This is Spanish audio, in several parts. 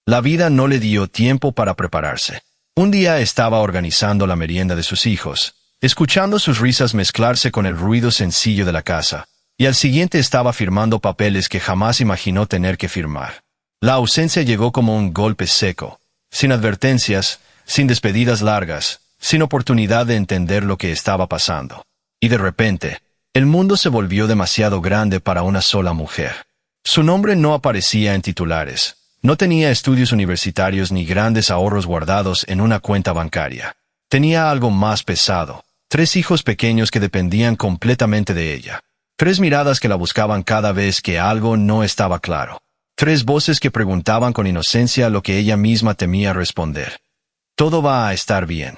La vida no le dio tiempo para prepararse. Un día estaba organizando la merienda de sus hijos, escuchando sus risas mezclarse con el ruido sencillo de la casa, y al siguiente estaba firmando papeles que jamás imaginó tener que firmar. La ausencia llegó como un golpe seco, sin advertencias, sin despedidas largas, sin oportunidad de entender lo que estaba pasando. Y de repente, el mundo se volvió demasiado grande para una sola mujer. Su nombre no aparecía en titulares. No tenía estudios universitarios ni grandes ahorros guardados en una cuenta bancaria. Tenía algo más pesado: 3 hijos pequeños que dependían completamente de ella. 3 miradas que la buscaban cada vez que algo no estaba claro. 3 voces que preguntaban con inocencia lo que ella misma temía responder. Todo va a estar bien.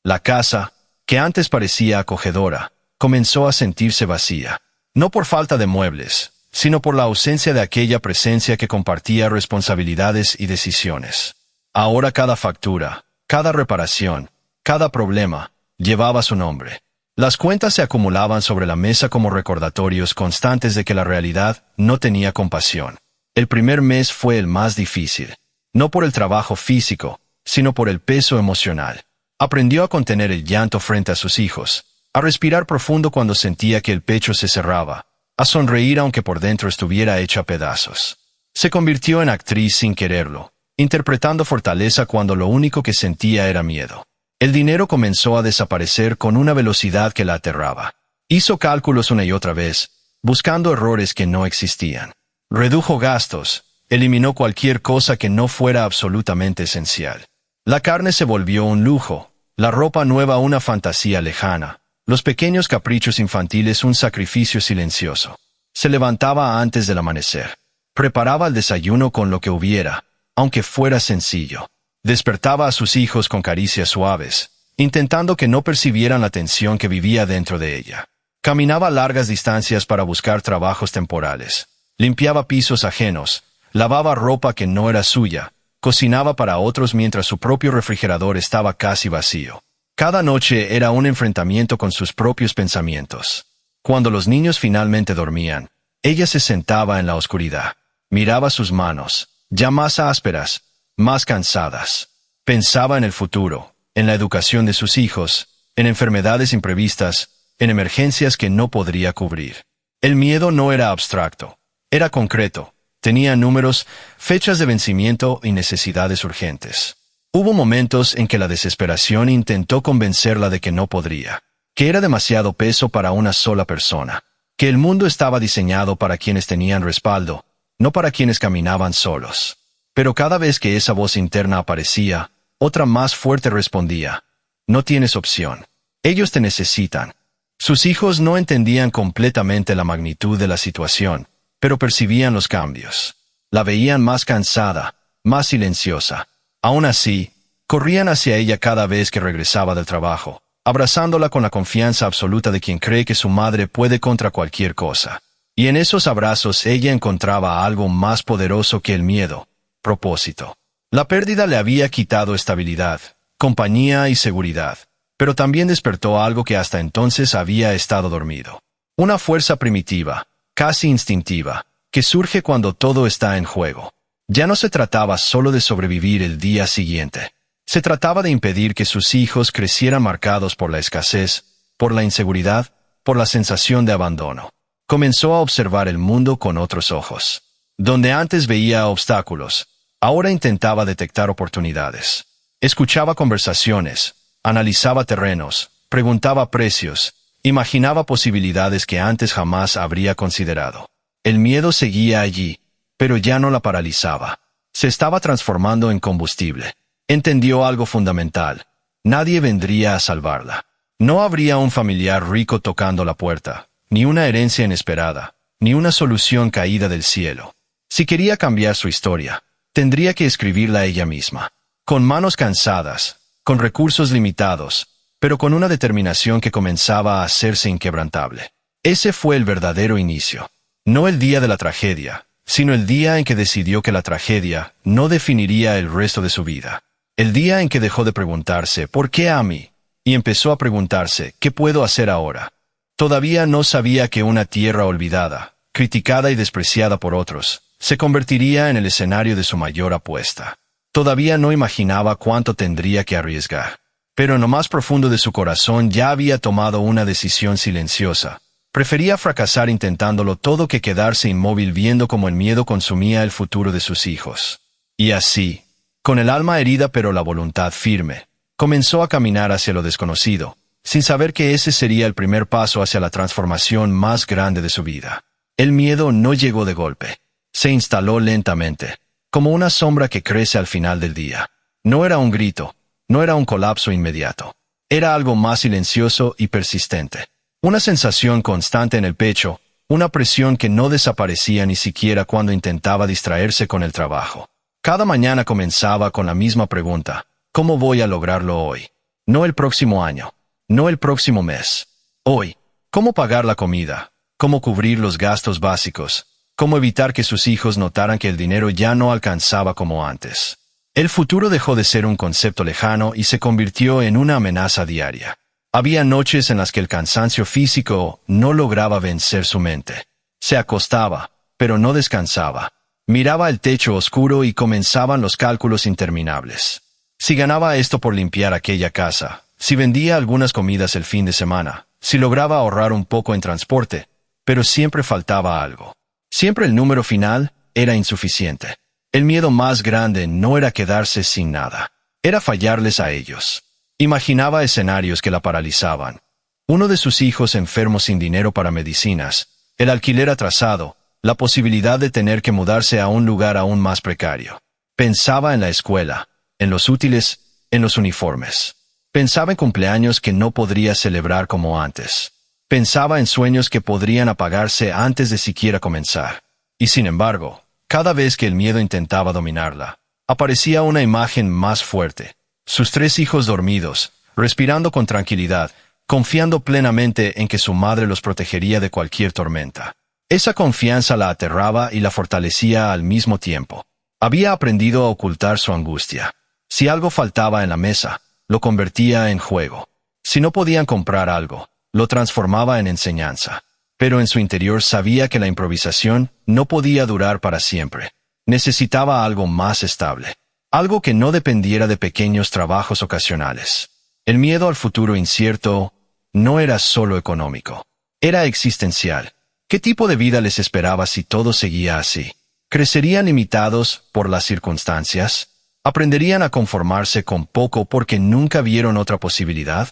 La casa, que antes parecía acogedora, comenzó a sentirse vacía. No por falta de muebles, sino por la ausencia de aquella presencia que compartía responsabilidades y decisiones. Ahora cada factura, cada reparación, cada problema, llevaba su nombre. Las cuentas se acumulaban sobre la mesa como recordatorios constantes de que la realidad no tenía compasión. El primer mes fue el más difícil, no por el trabajo físico, sino por el peso emocional. Aprendió a contener el llanto frente a sus hijos, a respirar profundo cuando sentía que el pecho se cerraba, a sonreír aunque por dentro estuviera hecha pedazos. Se convirtió en actriz sin quererlo, interpretando fortaleza cuando lo único que sentía era miedo. El dinero comenzó a desaparecer con una velocidad que la aterraba. Hizo cálculos una y otra vez, buscando errores que no existían. Redujo gastos, eliminó cualquier cosa que no fuera absolutamente esencial. La carne se volvió un lujo, la ropa nueva una fantasía lejana, los pequeños caprichos infantiles un sacrificio silencioso. Se levantaba antes del amanecer. Preparaba el desayuno con lo que hubiera, aunque fuera sencillo. Despertaba a sus hijos con caricias suaves, intentando que no percibieran la tensión que vivía dentro de ella. Caminaba largas distancias para buscar trabajos temporales. Limpiaba pisos ajenos, lavaba ropa que no era suya, cocinaba para otros mientras su propio refrigerador estaba casi vacío. Cada noche era un enfrentamiento con sus propios pensamientos. Cuando los niños finalmente dormían, ella se sentaba en la oscuridad. Miraba sus manos, ya más ásperas, más cansadas. Pensaba en el futuro, en la educación de sus hijos, en enfermedades imprevistas, en emergencias que no podría cubrir. El miedo no era abstracto, era concreto. Tenía números, fechas de vencimiento y necesidades urgentes. Hubo momentos en que la desesperación intentó convencerla de que no podría, que era demasiado peso para una sola persona, que el mundo estaba diseñado para quienes tenían respaldo, no para quienes caminaban solos. Pero cada vez que esa voz interna aparecía, otra más fuerte respondía: no tienes opción. Ellos te necesitan. Sus hijos no entendían completamente la magnitud de la situación, pero percibían los cambios. La veían más cansada, más silenciosa. Aún así, corrían hacia ella cada vez que regresaba del trabajo, abrazándola con la confianza absoluta de quien cree que su madre puede contra cualquier cosa. Y en esos abrazos ella encontraba algo más poderoso que el miedo: propósito. La pérdida le había quitado estabilidad, compañía y seguridad, pero también despertó algo que hasta entonces había estado dormido. Una fuerza primitiva, casi instintiva, que surge cuando todo está en juego. Ya no se trataba solo de sobrevivir el día siguiente. Se trataba de impedir que sus hijos crecieran marcados por la escasez, por la inseguridad, por la sensación de abandono. Comenzó a observar el mundo con otros ojos. Donde antes veía obstáculos, ahora intentaba detectar oportunidades. Escuchaba conversaciones, analizaba terrenos, preguntaba precios, imaginaba posibilidades que antes jamás habría considerado. El miedo seguía allí, pero ya no la paralizaba. Se estaba transformando en combustible. Entendió algo fundamental: nadie vendría a salvarla. No habría un familiar rico tocando la puerta, ni una herencia inesperada, ni una solución caída del cielo. Si quería cambiar su historia, tendría que escribirla ella misma, con manos cansadas, con recursos limitados, pero con una determinación que comenzaba a hacerse inquebrantable. Ese fue el verdadero inicio. No el día de la tragedia, sino el día en que decidió que la tragedia no definiría el resto de su vida. El día en que dejó de preguntarse ¿por qué a mí? Y empezó a preguntarse ¿qué puedo hacer ahora? Todavía no sabía que una tierra olvidada, criticada y despreciada por otros, se convertiría en el escenario de su mayor apuesta. Todavía no imaginaba cuánto tendría que arriesgar. Pero en lo más profundo de su corazón ya había tomado una decisión silenciosa. Prefería fracasar intentándolo todo que quedarse inmóvil viendo cómo el miedo consumía el futuro de sus hijos. Y así, con el alma herida pero la voluntad firme, comenzó a caminar hacia lo desconocido, sin saber que ese sería el primer paso hacia la transformación más grande de su vida. El miedo no llegó de golpe. Se instaló lentamente, como una sombra que crece al final del día. No era un grito, no era un colapso inmediato. Era algo más silencioso y persistente. Una sensación constante en el pecho, una presión que no desaparecía ni siquiera cuando intentaba distraerse con el trabajo. Cada mañana comenzaba con la misma pregunta: ¿cómo voy a lograrlo hoy? No el próximo año, no el próximo mes. Hoy, ¿cómo pagar la comida? ¿Cómo cubrir los gastos básicos? ¿Cómo evitar que sus hijos notaran que el dinero ya no alcanzaba como antes? El futuro dejó de ser un concepto lejano y se convirtió en una amenaza diaria. Había noches en las que el cansancio físico no lograba vencer su mente. Se acostaba, pero no descansaba. Miraba el techo oscuro y comenzaban los cálculos interminables. Si ganaba esto por limpiar aquella casa, si vendía algunas comidas el fin de semana, si lograba ahorrar un poco en transporte, pero siempre faltaba algo. Siempre el número final era insuficiente. El miedo más grande no era quedarse sin nada, era fallarles a ellos. Imaginaba escenarios que la paralizaban. Uno de sus hijos enfermo sin dinero para medicinas, el alquiler atrasado, la posibilidad de tener que mudarse a un lugar aún más precario. Pensaba en la escuela, en los útiles, en los uniformes. Pensaba en cumpleaños que no podría celebrar como antes. Pensaba en sueños que podrían apagarse antes de siquiera comenzar. Y sin embargo, cada vez que el miedo intentaba dominarla, aparecía una imagen más fuerte. Sus 3 hijos dormidos, respirando con tranquilidad, confiando plenamente en que su madre los protegería de cualquier tormenta. Esa confianza la aterraba y la fortalecía al mismo tiempo. Había aprendido a ocultar su angustia. Si algo faltaba en la mesa, lo convertía en juego. Si no podían comprar algo, lo transformaba en enseñanza. Pero en su interior sabía que la improvisación no podía durar para siempre. Necesitaba algo más estable. Algo que no dependiera de pequeños trabajos ocasionales. El miedo al futuro incierto no era solo económico. Era existencial. ¿Qué tipo de vida les esperaba si todo seguía así? ¿Crecerían limitados por las circunstancias? ¿Aprenderían a conformarse con poco porque nunca vieron otra posibilidad?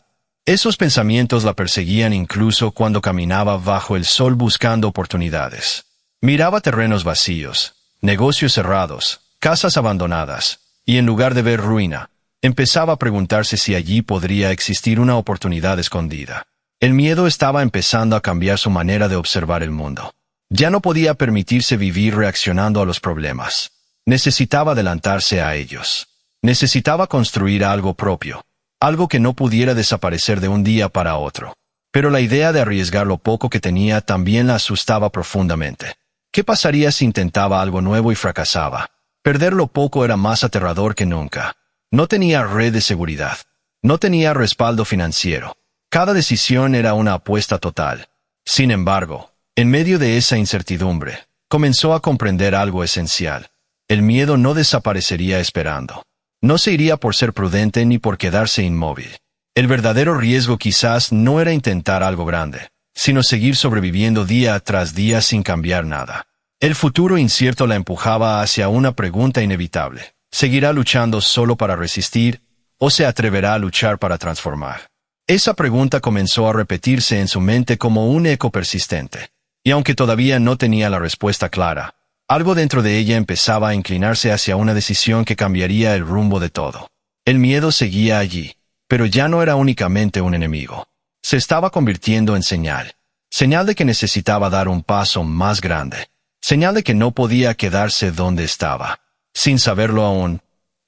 Esos pensamientos la perseguían incluso cuando caminaba bajo el sol buscando oportunidades. Miraba terrenos vacíos, negocios cerrados, casas abandonadas, y en lugar de ver ruina, empezaba a preguntarse si allí podría existir una oportunidad escondida. El miedo estaba empezando a cambiar su manera de observar el mundo. Ya no podía permitirse vivir reaccionando a los problemas. Necesitaba adelantarse a ellos. Necesitaba construir algo propio, algo que no pudiera desaparecer de un día para otro. Pero la idea de arriesgar lo poco que tenía también la asustaba profundamente. ¿Qué pasaría si intentaba algo nuevo y fracasaba? Perder lo poco era más aterrador que nunca. No tenía red de seguridad. No tenía respaldo financiero. Cada decisión era una apuesta total. Sin embargo, en medio de esa incertidumbre, comenzó a comprender algo esencial. El miedo no desaparecería esperando. No se iría por ser prudente ni por quedarse inmóvil. El verdadero riesgo quizás no era intentar algo grande, sino seguir sobreviviendo día tras día sin cambiar nada. El futuro incierto la empujaba hacia una pregunta inevitable. ¿Seguirá luchando solo para resistir o se atreverá a luchar para transformar? Esa pregunta comenzó a repetirse en su mente como un eco persistente. Y aunque todavía no tenía la respuesta clara, algo dentro de ella empezaba a inclinarse hacia una decisión que cambiaría el rumbo de todo. El miedo seguía allí, pero ya no era únicamente un enemigo. Se estaba convirtiendo en señal. Señal de que necesitaba dar un paso más grande. Señal de que no podía quedarse donde estaba. Sin saberlo aún,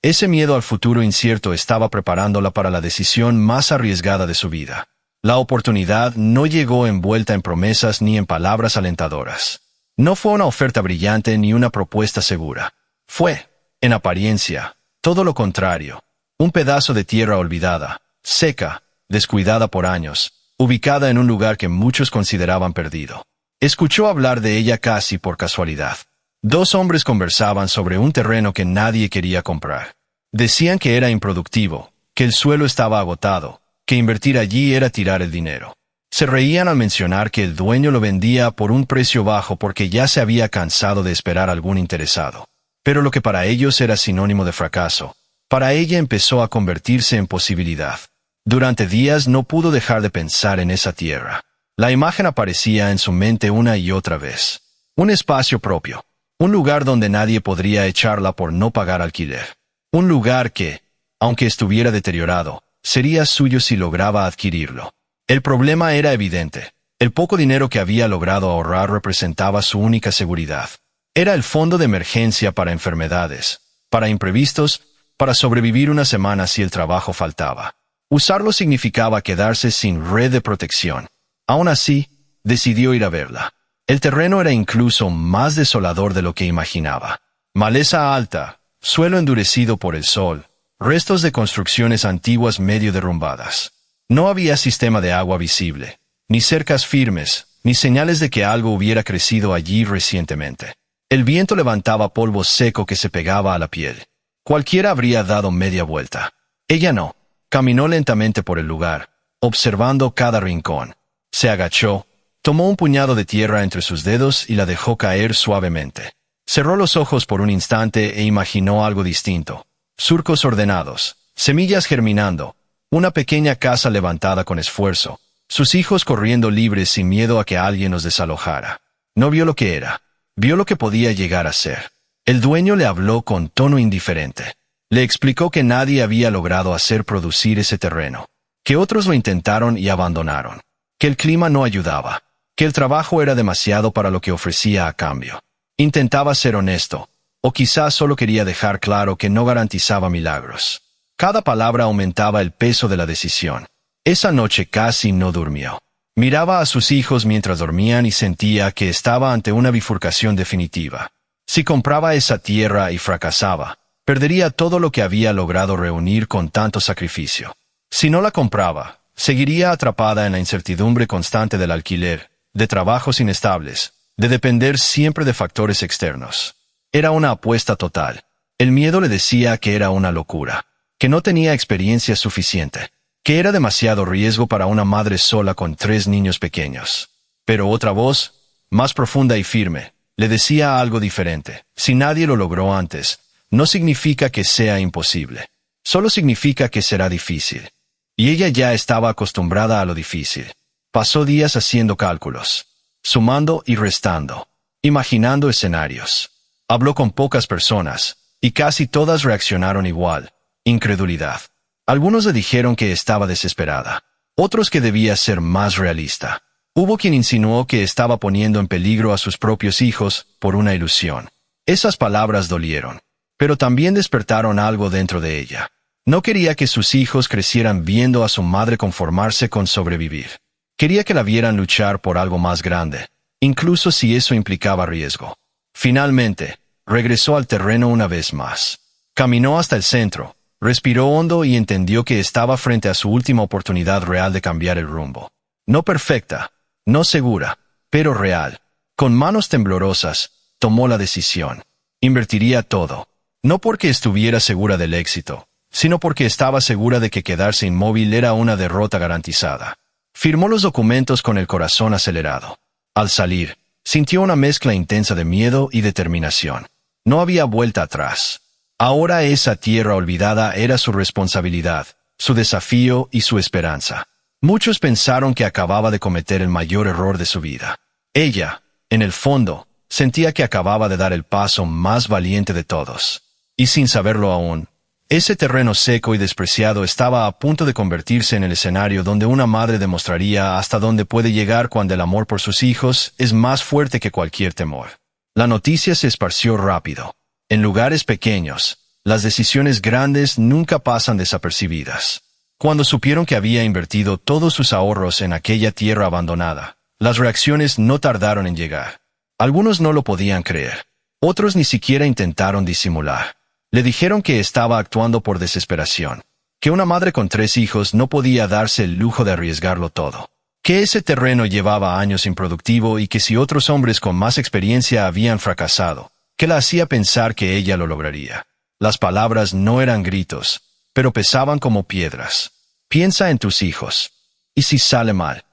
ese miedo al futuro incierto estaba preparándola para la decisión más arriesgada de su vida. La oportunidad no llegó envuelta en promesas ni en palabras alentadoras. No fue una oferta brillante ni una propuesta segura. Fue, en apariencia, todo lo contrario. Un pedazo de tierra olvidada, seca, descuidada por años, ubicada en un lugar que muchos consideraban perdido. Escuchó hablar de ella casi por casualidad. 2 hombres conversaban sobre un terreno que nadie quería comprar. Decían que era improductivo, que el suelo estaba agotado, que invertir allí era tirar el dinero. Se reían al mencionar que el dueño lo vendía por un precio bajo porque ya se había cansado de esperar algún interesado. Pero lo que para ellos era sinónimo de fracaso, para ella empezó a convertirse en posibilidad. Durante días no pudo dejar de pensar en esa tierra. La imagen aparecía en su mente una y otra vez. Un espacio propio. Un lugar donde nadie podría echarla por no pagar alquiler. Un lugar que, aunque estuviera deteriorado, sería suyo si lograba adquirirlo. El problema era evidente. El poco dinero que había logrado ahorrar representaba su única seguridad. Era el fondo de emergencia para enfermedades, para imprevistos, para sobrevivir una semana si el trabajo faltaba. Usarlo significaba quedarse sin red de protección. Aún así, decidió ir a verla. El terreno era incluso más desolador de lo que imaginaba. Maleza alta, suelo endurecido por el sol, restos de construcciones antiguas medio derrumbadas. No había sistema de agua visible, ni cercas firmes, ni señales de que algo hubiera crecido allí recientemente. El viento levantaba polvo seco que se pegaba a la piel. Cualquiera habría dado media vuelta. Ella no. Caminó lentamente por el lugar, observando cada rincón. Se agachó, tomó un puñado de tierra entre sus dedos y la dejó caer suavemente. Cerró los ojos por un instante e imaginó algo distinto. Surcos ordenados, semillas germinando, una pequeña casa levantada con esfuerzo, sus hijos corriendo libres sin miedo a que alguien los desalojara. No vio lo que era, vio lo que podía llegar a ser. El dueño le habló con tono indiferente. Le explicó que nadie había logrado hacer producir ese terreno, que otros lo intentaron y abandonaron, que el clima no ayudaba, que el trabajo era demasiado para lo que ofrecía a cambio. Intentaba ser honesto, o quizás solo quería dejar claro que no garantizaba milagros. Cada palabra aumentaba el peso de la decisión. Esa noche casi no durmió. Miraba a sus hijos mientras dormían y sentía que estaba ante una bifurcación definitiva. Si compraba esa tierra y fracasaba, perdería todo lo que había logrado reunir con tanto sacrificio. Si no la compraba, seguiría atrapada en la incertidumbre constante del alquiler, de trabajos inestables, de depender siempre de factores externos. Era una apuesta total. El miedo le decía que era una locura, que no tenía experiencia suficiente, que era demasiado riesgo para una madre sola con 3 niños pequeños. Pero otra voz, más profunda y firme, le decía algo diferente. Si nadie lo logró antes, no significa que sea imposible. Solo significa que será difícil. Y ella ya estaba acostumbrada a lo difícil. Pasó días haciendo cálculos, sumando y restando, imaginando escenarios. Habló con pocas personas, y casi todas reaccionaron igual. Incredulidad. Algunos le dijeron que estaba desesperada, otros que debía ser más realista. Hubo quien insinuó que estaba poniendo en peligro a sus propios hijos por una ilusión. Esas palabras dolieron, pero también despertaron algo dentro de ella. No quería que sus hijos crecieran viendo a su madre conformarse con sobrevivir. Quería que la vieran luchar por algo más grande, incluso si eso implicaba riesgo. Finalmente, regresó al terreno una vez más. Caminó hasta el centro, respiró hondo y entendió que estaba frente a su última oportunidad real de cambiar el rumbo. No perfecta, no segura, pero real. Con manos temblorosas, tomó la decisión. Invertiría todo. No porque estuviera segura del éxito, sino porque estaba segura de que quedarse inmóvil era una derrota garantizada. Firmó los documentos con el corazón acelerado. Al salir, sintió una mezcla intensa de miedo y determinación. No había vuelta atrás. Ahora esa tierra olvidada era su responsabilidad, su desafío y su esperanza. Muchos pensaron que acababa de cometer el mayor error de su vida. Ella, en el fondo, sentía que acababa de dar el paso más valiente de todos. Y sin saberlo aún, ese terreno seco y despreciado estaba a punto de convertirse en el escenario donde una madre demostraría hasta dónde puede llegar cuando el amor por sus hijos es más fuerte que cualquier temor. La noticia se esparció rápido. En lugares pequeños, las decisiones grandes nunca pasan desapercibidas. Cuando supieron que había invertido todos sus ahorros en aquella tierra abandonada, las reacciones no tardaron en llegar. Algunos no lo podían creer. Otros ni siquiera intentaron disimular. Le dijeron que estaba actuando por desesperación, que una madre con 3 hijos no podía darse el lujo de arriesgarlo todo, que ese terreno llevaba años improductivo y que si otros hombres con más experiencia habían fracasado, que la hacía pensar que ella lo lograría. Las palabras no eran gritos, pero pesaban como piedras. Piensa en tus hijos. ¿Y si sale mal?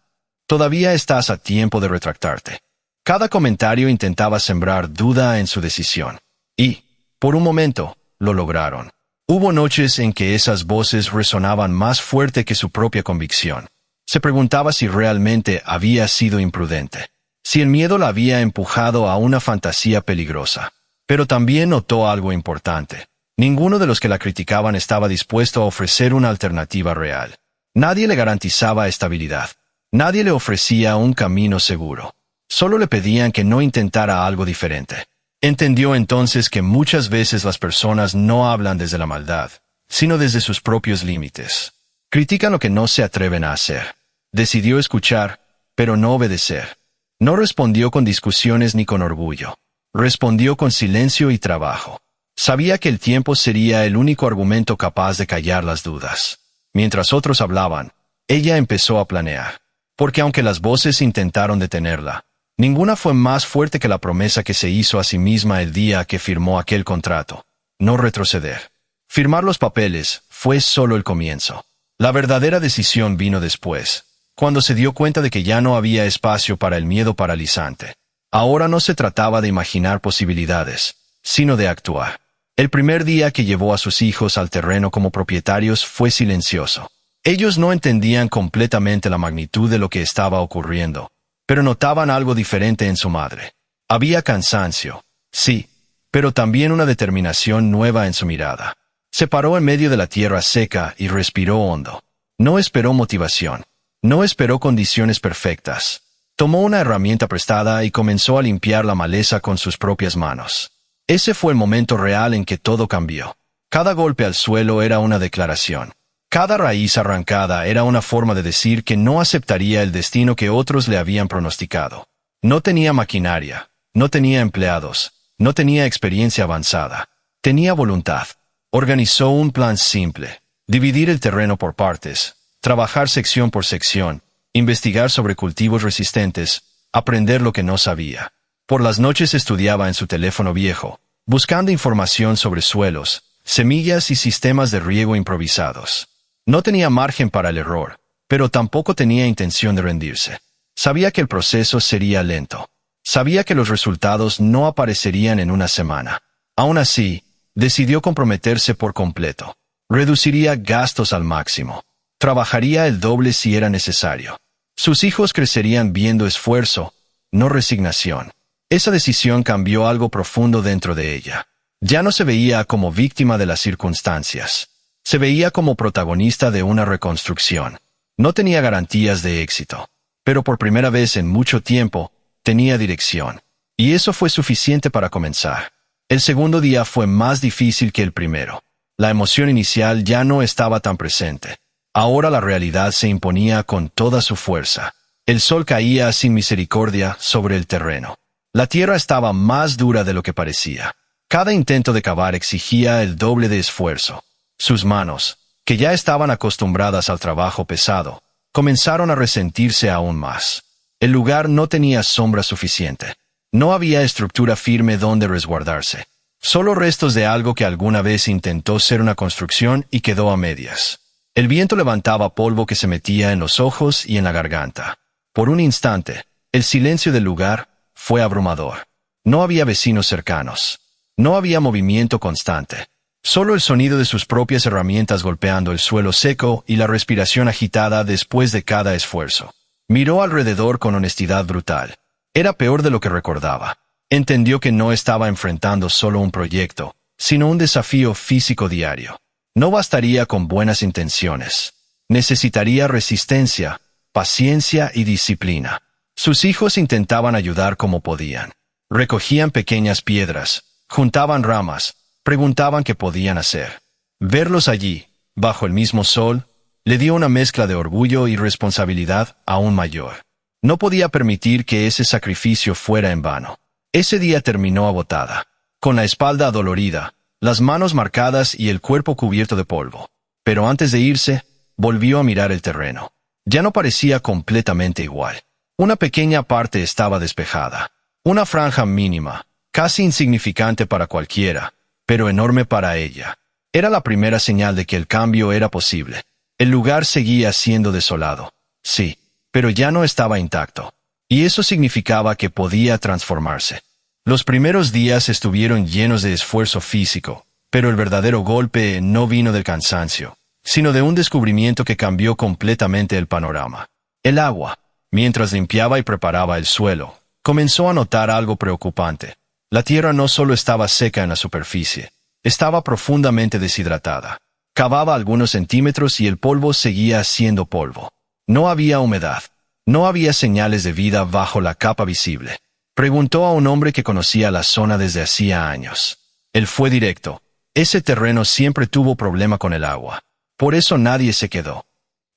Todavía estás a tiempo de retractarte. Cada comentario intentaba sembrar duda en su decisión. Y, por un momento, lo lograron. Hubo noches en que esas voces resonaban más fuerte que su propia convicción. Se preguntaba si realmente había sido imprudente, si el miedo la había empujado a una fantasía peligrosa. Pero también notó algo importante. Ninguno de los que la criticaban estaba dispuesto a ofrecer una alternativa real. Nadie le garantizaba estabilidad. Nadie le ofrecía un camino seguro. Solo le pedían que no intentara algo diferente. Entendió entonces que muchas veces las personas no hablan desde la maldad, sino desde sus propios límites. Critican lo que no se atreven a hacer. Decidió escuchar, pero no obedecer. No respondió con discusiones ni con orgullo. Respondió con silencio y trabajo. Sabía que el tiempo sería el único argumento capaz de callar las dudas. Mientras otros hablaban, ella empezó a planear. Porque aunque las voces intentaron detenerla, ninguna fue más fuerte que la promesa que se hizo a sí misma el día que firmó aquel contrato. No retroceder. Firmar los papeles fue solo el comienzo. La verdadera decisión vino después, cuando se dio cuenta de que ya no había espacio para el miedo paralizante. Ahora no se trataba de imaginar posibilidades, sino de actuar. El primer día que llevó a sus hijos al terreno como propietarios fue silencioso. Ellos no entendían completamente la magnitud de lo que estaba ocurriendo, pero notaban algo diferente en su madre. Había cansancio, sí, pero también una determinación nueva en su mirada. Se paró en medio de la tierra seca y respiró hondo. No esperó motivación. No esperó condiciones perfectas. Tomó una herramienta prestada y comenzó a limpiar la maleza con sus propias manos. Ese fue el momento real en que todo cambió. Cada golpe al suelo era una declaración. Cada raíz arrancada era una forma de decir que no aceptaría el destino que otros le habían pronosticado. No tenía maquinaria, no tenía empleados, no tenía experiencia avanzada. Tenía voluntad. Organizó un plan simple: dividir el terreno por partes, trabajar sección por sección, investigar sobre cultivos resistentes, aprender lo que no sabía. Por las noches estudiaba en su teléfono viejo, buscando información sobre suelos, semillas y sistemas de riego improvisados. No tenía margen para el error, pero tampoco tenía intención de rendirse. Sabía que el proceso sería lento. Sabía que los resultados no aparecerían en una semana. Aún así, decidió comprometerse por completo. Reduciría gastos al máximo. Trabajaría el doble si era necesario. Sus hijos crecerían viendo esfuerzo, no resignación. Esa decisión cambió algo profundo dentro de ella. Ya no se veía como víctima de las circunstancias. Se veía como protagonista de una reconstrucción. No tenía garantías de éxito, pero por primera vez en mucho tiempo, tenía dirección. Y eso fue suficiente para comenzar. El segundo día fue más difícil que el primero. La emoción inicial ya no estaba tan presente. Ahora la realidad se imponía con toda su fuerza. El sol caía sin misericordia sobre el terreno. La tierra estaba más dura de lo que parecía. Cada intento de cavar exigía el doble de esfuerzo. Sus manos, que ya estaban acostumbradas al trabajo pesado, comenzaron a resentirse aún más. El lugar no tenía sombra suficiente. No había estructura firme donde resguardarse. Solo restos de algo que alguna vez intentó ser una construcción y quedó a medias. El viento levantaba polvo que se metía en los ojos y en la garganta. Por un instante, el silencio del lugar fue abrumador. No había vecinos cercanos. No había movimiento constante. Solo el sonido de sus propias herramientas golpeando el suelo seco y la respiración agitada después de cada esfuerzo. Miró alrededor con honestidad brutal. Era peor de lo que recordaba. Entendió que no estaba enfrentando solo un proyecto, sino un desafío físico diario. No bastaría con buenas intenciones. Necesitaría resistencia, paciencia y disciplina. Sus hijos intentaban ayudar como podían. Recogían pequeñas piedras, juntaban ramas, preguntaban qué podían hacer. Verlos allí, bajo el mismo sol, le dio una mezcla de orgullo y responsabilidad aún mayor. No podía permitir que ese sacrificio fuera en vano. Ese día terminó agotada, con la espalda adolorida, las manos marcadas y el cuerpo cubierto de polvo. Pero antes de irse, volvió a mirar el terreno. Ya no parecía completamente igual. Una pequeña parte estaba despejada. Una franja mínima, casi insignificante para cualquiera, pero enorme para ella. Era la primera señal de que el cambio era posible. El lugar seguía siendo desolado. Sí, pero ya no estaba intacto. Y eso significaba que podía transformarse. Los primeros días estuvieron llenos de esfuerzo físico, pero el verdadero golpe no vino del cansancio, sino de un descubrimiento que cambió completamente el panorama. El agua. Mientras limpiaba y preparaba el suelo, comenzó a notar algo preocupante. La tierra no solo estaba seca en la superficie, estaba profundamente deshidratada. Cavaba algunos centímetros y el polvo seguía siendo polvo. No había humedad. No había señales de vida bajo la capa visible. Preguntó a un hombre que conocía la zona desde hacía años. Él fue directo. Ese terreno siempre tuvo problema con el agua. Por eso nadie se quedó.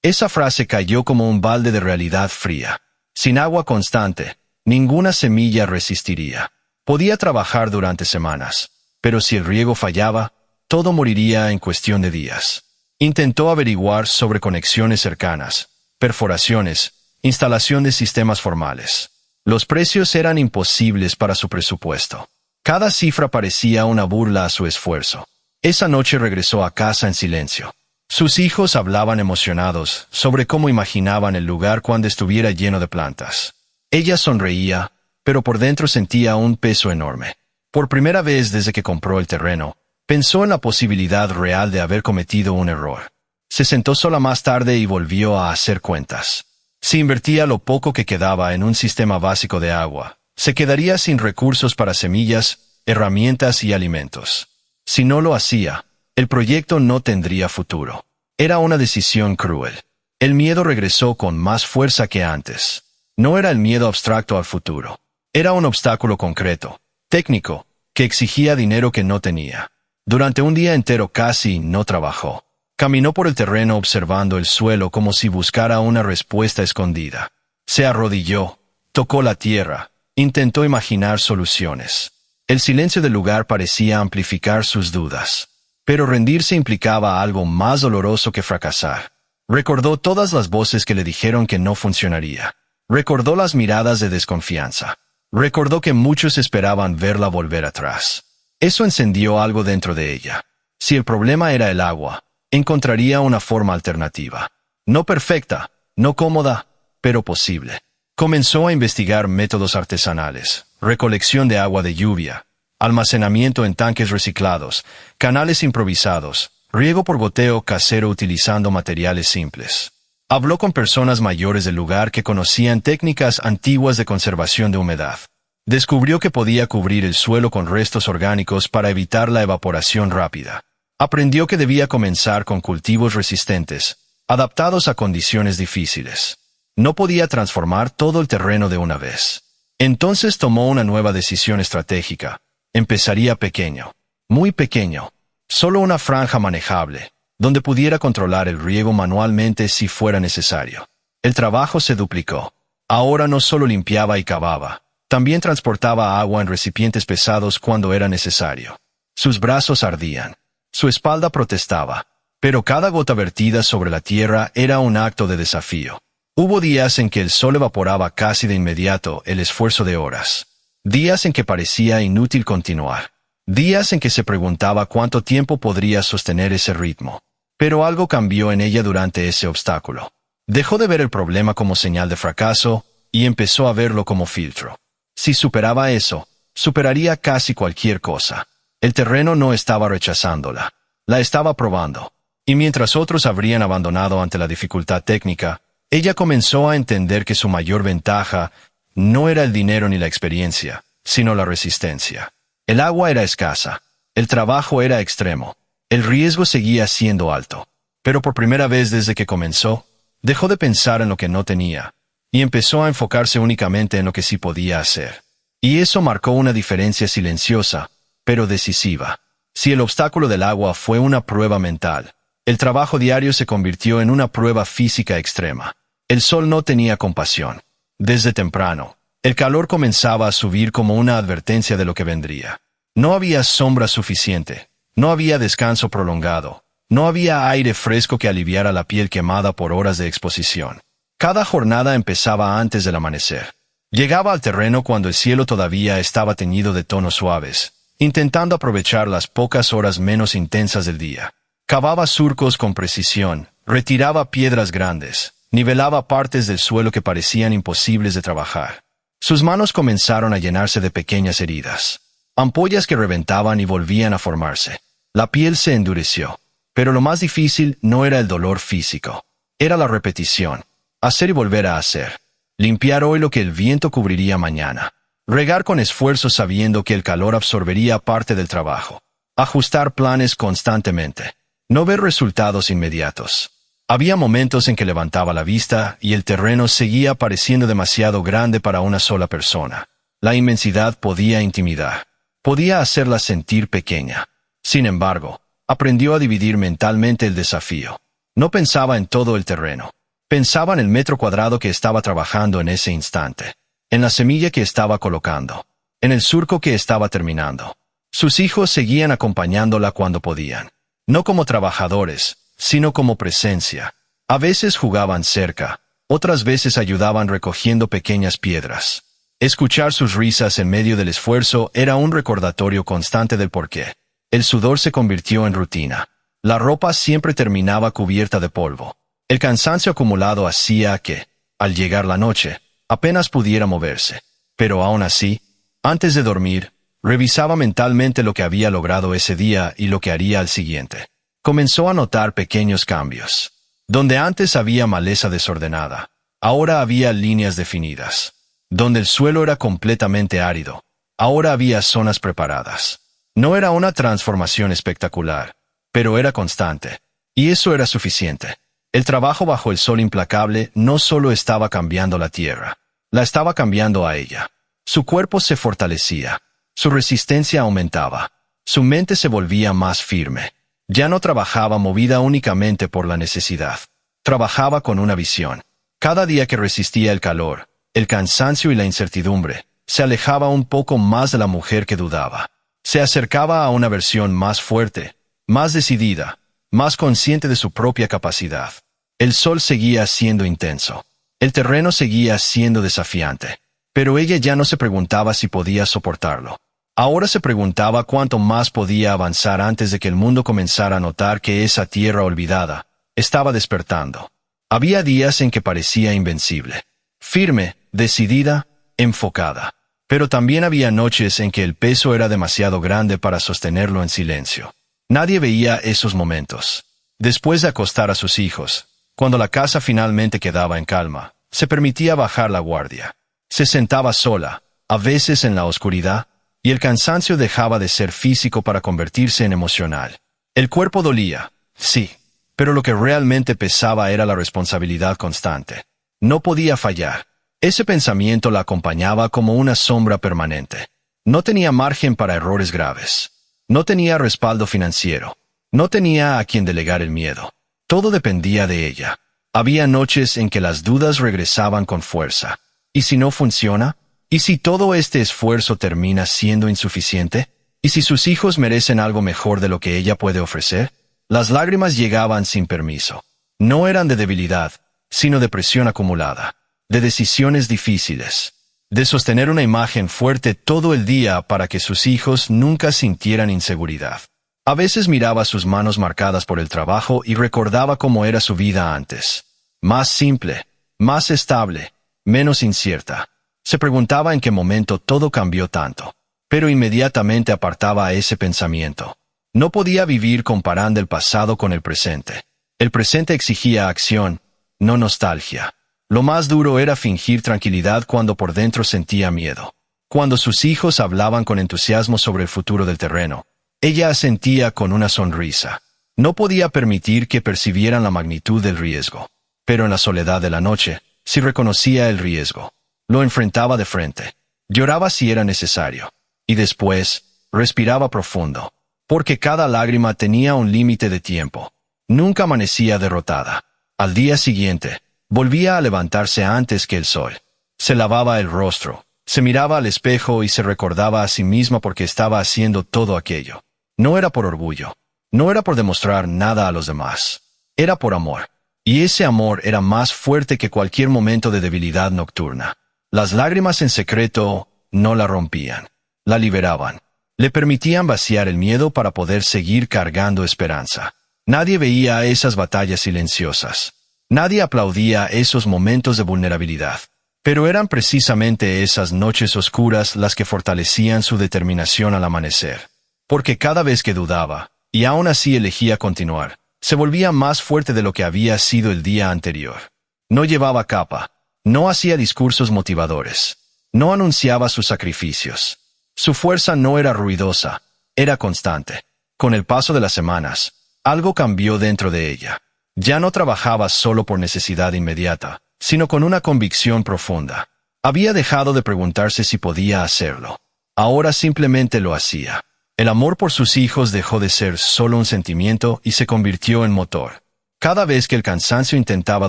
Esa frase cayó como un balde de realidad fría. Sin agua constante, ninguna semilla resistiría. Podía trabajar durante semanas, pero si el riego fallaba, todo moriría en cuestión de días. Intentó averiguar sobre conexiones cercanas, perforaciones, instalación de sistemas formales. Los precios eran imposibles para su presupuesto. Cada cifra parecía una burla a su esfuerzo. Esa noche regresó a casa en silencio. Sus hijos hablaban emocionados sobre cómo imaginaban el lugar cuando estuviera lleno de plantas. Ella sonreía, pero por dentro sentía un peso enorme. Por primera vez desde que compró el terreno, pensó en la posibilidad real de haber cometido un error. Se sentó sola más tarde y volvió a hacer cuentas. Si invertía lo poco que quedaba en un sistema básico de agua, se quedaría sin recursos para semillas, herramientas y alimentos. Si no lo hacía, el proyecto no tendría futuro. Era una decisión cruel. El miedo regresó con más fuerza que antes. No era el miedo abstracto al futuro. Era un obstáculo concreto, técnico, que exigía dinero que no tenía. Durante un día entero casi no trabajó. Caminó por el terreno observando el suelo como si buscara una respuesta escondida. Se arrodilló, tocó la tierra, intentó imaginar soluciones. El silencio del lugar parecía amplificar sus dudas. Pero rendirse implicaba algo más doloroso que fracasar. Recordó todas las voces que le dijeron que no funcionaría. Recordó las miradas de desconfianza. Recordó que muchos esperaban verla volver atrás. Eso encendió algo dentro de ella. Si el problema era el agua, encontraría una forma alternativa. No perfecta, no cómoda, pero posible. Comenzó a investigar métodos artesanales, recolección de agua de lluvia, almacenamiento en tanques reciclados, canales improvisados, riego por goteo casero utilizando materiales simples. Habló con personas mayores del lugar que conocían técnicas antiguas de conservación de humedad. Descubrió que podía cubrir el suelo con restos orgánicos para evitar la evaporación rápida. Aprendió que debía comenzar con cultivos resistentes, adaptados a condiciones difíciles. No podía transformar todo el terreno de una vez. Entonces tomó una nueva decisión estratégica. Empezaría pequeño, muy pequeño, solo una franja manejable, donde pudiera controlar el riego manualmente si fuera necesario. El trabajo se duplicó. Ahora no solo limpiaba y cavaba, también transportaba agua en recipientes pesados cuando era necesario. Sus brazos ardían. Su espalda protestaba, pero cada gota vertida sobre la tierra era un acto de desafío. Hubo días en que el sol evaporaba casi de inmediato el esfuerzo de horas. Días en que parecía inútil continuar. Días en que se preguntaba cuánto tiempo podría sostener ese ritmo. Pero algo cambió en ella durante ese obstáculo. Dejó de ver el problema como señal de fracaso y empezó a verlo como filtro. Si superaba eso, superaría casi cualquier cosa. El terreno no estaba rechazándola, la estaba probando. Y mientras otros habrían abandonado ante la dificultad técnica, ella comenzó a entender que su mayor ventaja no era el dinero ni la experiencia, sino la resistencia. El agua era escasa, el trabajo era extremo, el riesgo seguía siendo alto. Pero por primera vez desde que comenzó, dejó de pensar en lo que no tenía, y empezó a enfocarse únicamente en lo que sí podía hacer. Y eso marcó una diferencia silenciosa, pero decisiva. Si el obstáculo del agua fue una prueba mental, el trabajo diario se convirtió en una prueba física extrema. El sol no tenía compasión. Desde temprano, el calor comenzaba a subir como una advertencia de lo que vendría. No había sombra suficiente, no había descanso prolongado, no había aire fresco que aliviara la piel quemada por horas de exposición. Cada jornada empezaba antes del amanecer. Llegaba al terreno cuando el cielo todavía estaba teñido de tonos suaves, intentando aprovechar las pocas horas menos intensas del día. Cavaba surcos con precisión, retiraba piedras grandes, nivelaba partes del suelo que parecían imposibles de trabajar. Sus manos comenzaron a llenarse de pequeñas heridas, ampollas que reventaban y volvían a formarse. La piel se endureció, pero lo más difícil no era el dolor físico, era la repetición, hacer y volver a hacer, limpiar hoy lo que el viento cubriría mañana, regar con esfuerzo sabiendo que el calor absorbería parte del trabajo, ajustar planes constantemente, no ver resultados inmediatos. Había momentos en que levantaba la vista y el terreno seguía pareciendo demasiado grande para una sola persona. La inmensidad podía intimidar, podía hacerla sentir pequeña. Sin embargo, aprendió a dividir mentalmente el desafío. No pensaba en todo el terreno. Pensaba en el metro cuadrado que estaba trabajando en ese instante, en la semilla que estaba colocando, en el surco que estaba terminando. Sus hijos seguían acompañándola cuando podían. No como trabajadores, sino como presencia. A veces jugaban cerca, otras veces ayudaban recogiendo pequeñas piedras. Escuchar sus risas en medio del esfuerzo era un recordatorio constante del porqué. El sudor se convirtió en rutina. La ropa siempre terminaba cubierta de polvo. El cansancio acumulado hacía que, al llegar la noche, apenas pudiera moverse. Pero aún así, antes de dormir, revisaba mentalmente lo que había logrado ese día y lo que haría al siguiente. Comenzó a notar pequeños cambios. Donde antes había maleza desordenada, ahora había líneas definidas. Donde el suelo era completamente árido, ahora había zonas preparadas. No era una transformación espectacular, pero era constante. Y eso era suficiente. El trabajo bajo el sol implacable no solo estaba cambiando la tierra, la estaba cambiando a ella. Su cuerpo se fortalecía. Su resistencia aumentaba. Su mente se volvía más firme. Ya no trabajaba movida únicamente por la necesidad. Trabajaba con una visión. Cada día que resistía el calor, el cansancio y la incertidumbre, se alejaba un poco más de la mujer que dudaba. Se acercaba a una versión más fuerte, más decidida, más consciente de su propia capacidad. El sol seguía siendo intenso. El terreno seguía siendo desafiante. Pero ella ya no se preguntaba si podía soportarlo. Ahora se preguntaba cuánto más podía avanzar antes de que el mundo comenzara a notar que esa tierra olvidada estaba despertando. Había días en que parecía invencible, firme, decidida, enfocada. Pero también había noches en que el peso era demasiado grande para sostenerlo en silencio. Nadie veía esos momentos. Después de acostar a sus hijos, cuando la casa finalmente quedaba en calma, se permitía bajar la guardia. Se sentaba sola, a veces en la oscuridad, y el cansancio dejaba de ser físico para convertirse en emocional. El cuerpo dolía, sí, pero lo que realmente pesaba era la responsabilidad constante. No podía fallar. Ese pensamiento la acompañaba como una sombra permanente. No tenía margen para errores graves. No tenía respaldo financiero. No tenía a quien delegar el miedo. Todo dependía de ella. Había noches en que las dudas regresaban con fuerza. ¿Y si no funciona? ¿Y si todo este esfuerzo termina siendo insuficiente? ¿Y si sus hijos merecen algo mejor de lo que ella puede ofrecer? Las lágrimas llegaban sin permiso. No eran de debilidad, sino de presión acumulada, de decisiones difíciles, de sostener una imagen fuerte todo el día para que sus hijos nunca sintieran inseguridad. A veces miraba sus manos marcadas por el trabajo y recordaba cómo era su vida antes. Más simple, más estable, menos incierta. Se preguntaba en qué momento todo cambió tanto, pero inmediatamente apartaba a ese pensamiento. No podía vivir comparando el pasado con el presente. El presente exigía acción, no nostalgia. Lo más duro era fingir tranquilidad cuando por dentro sentía miedo. Cuando sus hijos hablaban con entusiasmo sobre el futuro del terreno, ella asentía con una sonrisa. No podía permitir que percibieran la magnitud del riesgo. Pero en la soledad de la noche, sí reconocía el riesgo. Lo enfrentaba de frente. Lloraba si era necesario. Y después, respiraba profundo. Porque cada lágrima tenía un límite de tiempo. Nunca amanecía derrotada. Al día siguiente, volvía a levantarse antes que el sol. Se lavaba el rostro, se miraba al espejo y se recordaba a sí misma porque estaba haciendo todo aquello. No era por orgullo. No era por demostrar nada a los demás. Era por amor. Y ese amor era más fuerte que cualquier momento de debilidad nocturna. Las lágrimas en secreto no la rompían. La liberaban. Le permitían vaciar el miedo para poder seguir cargando esperanza. Nadie veía esas batallas silenciosas. Nadie aplaudía esos momentos de vulnerabilidad. Pero eran precisamente esas noches oscuras las que fortalecían su determinación al amanecer. Porque cada vez que dudaba, y aún así elegía continuar, se volvía más fuerte de lo que había sido el día anterior. No llevaba capa, no hacía discursos motivadores, no anunciaba sus sacrificios. Su fuerza no era ruidosa, era constante. Con el paso de las semanas, algo cambió dentro de ella. Ya no trabajaba solo por necesidad inmediata, sino con una convicción profunda. Había dejado de preguntarse si podía hacerlo. Ahora simplemente lo hacía. El amor por sus hijos dejó de ser solo un sentimiento y se convirtió en motor. Cada vez que el cansancio intentaba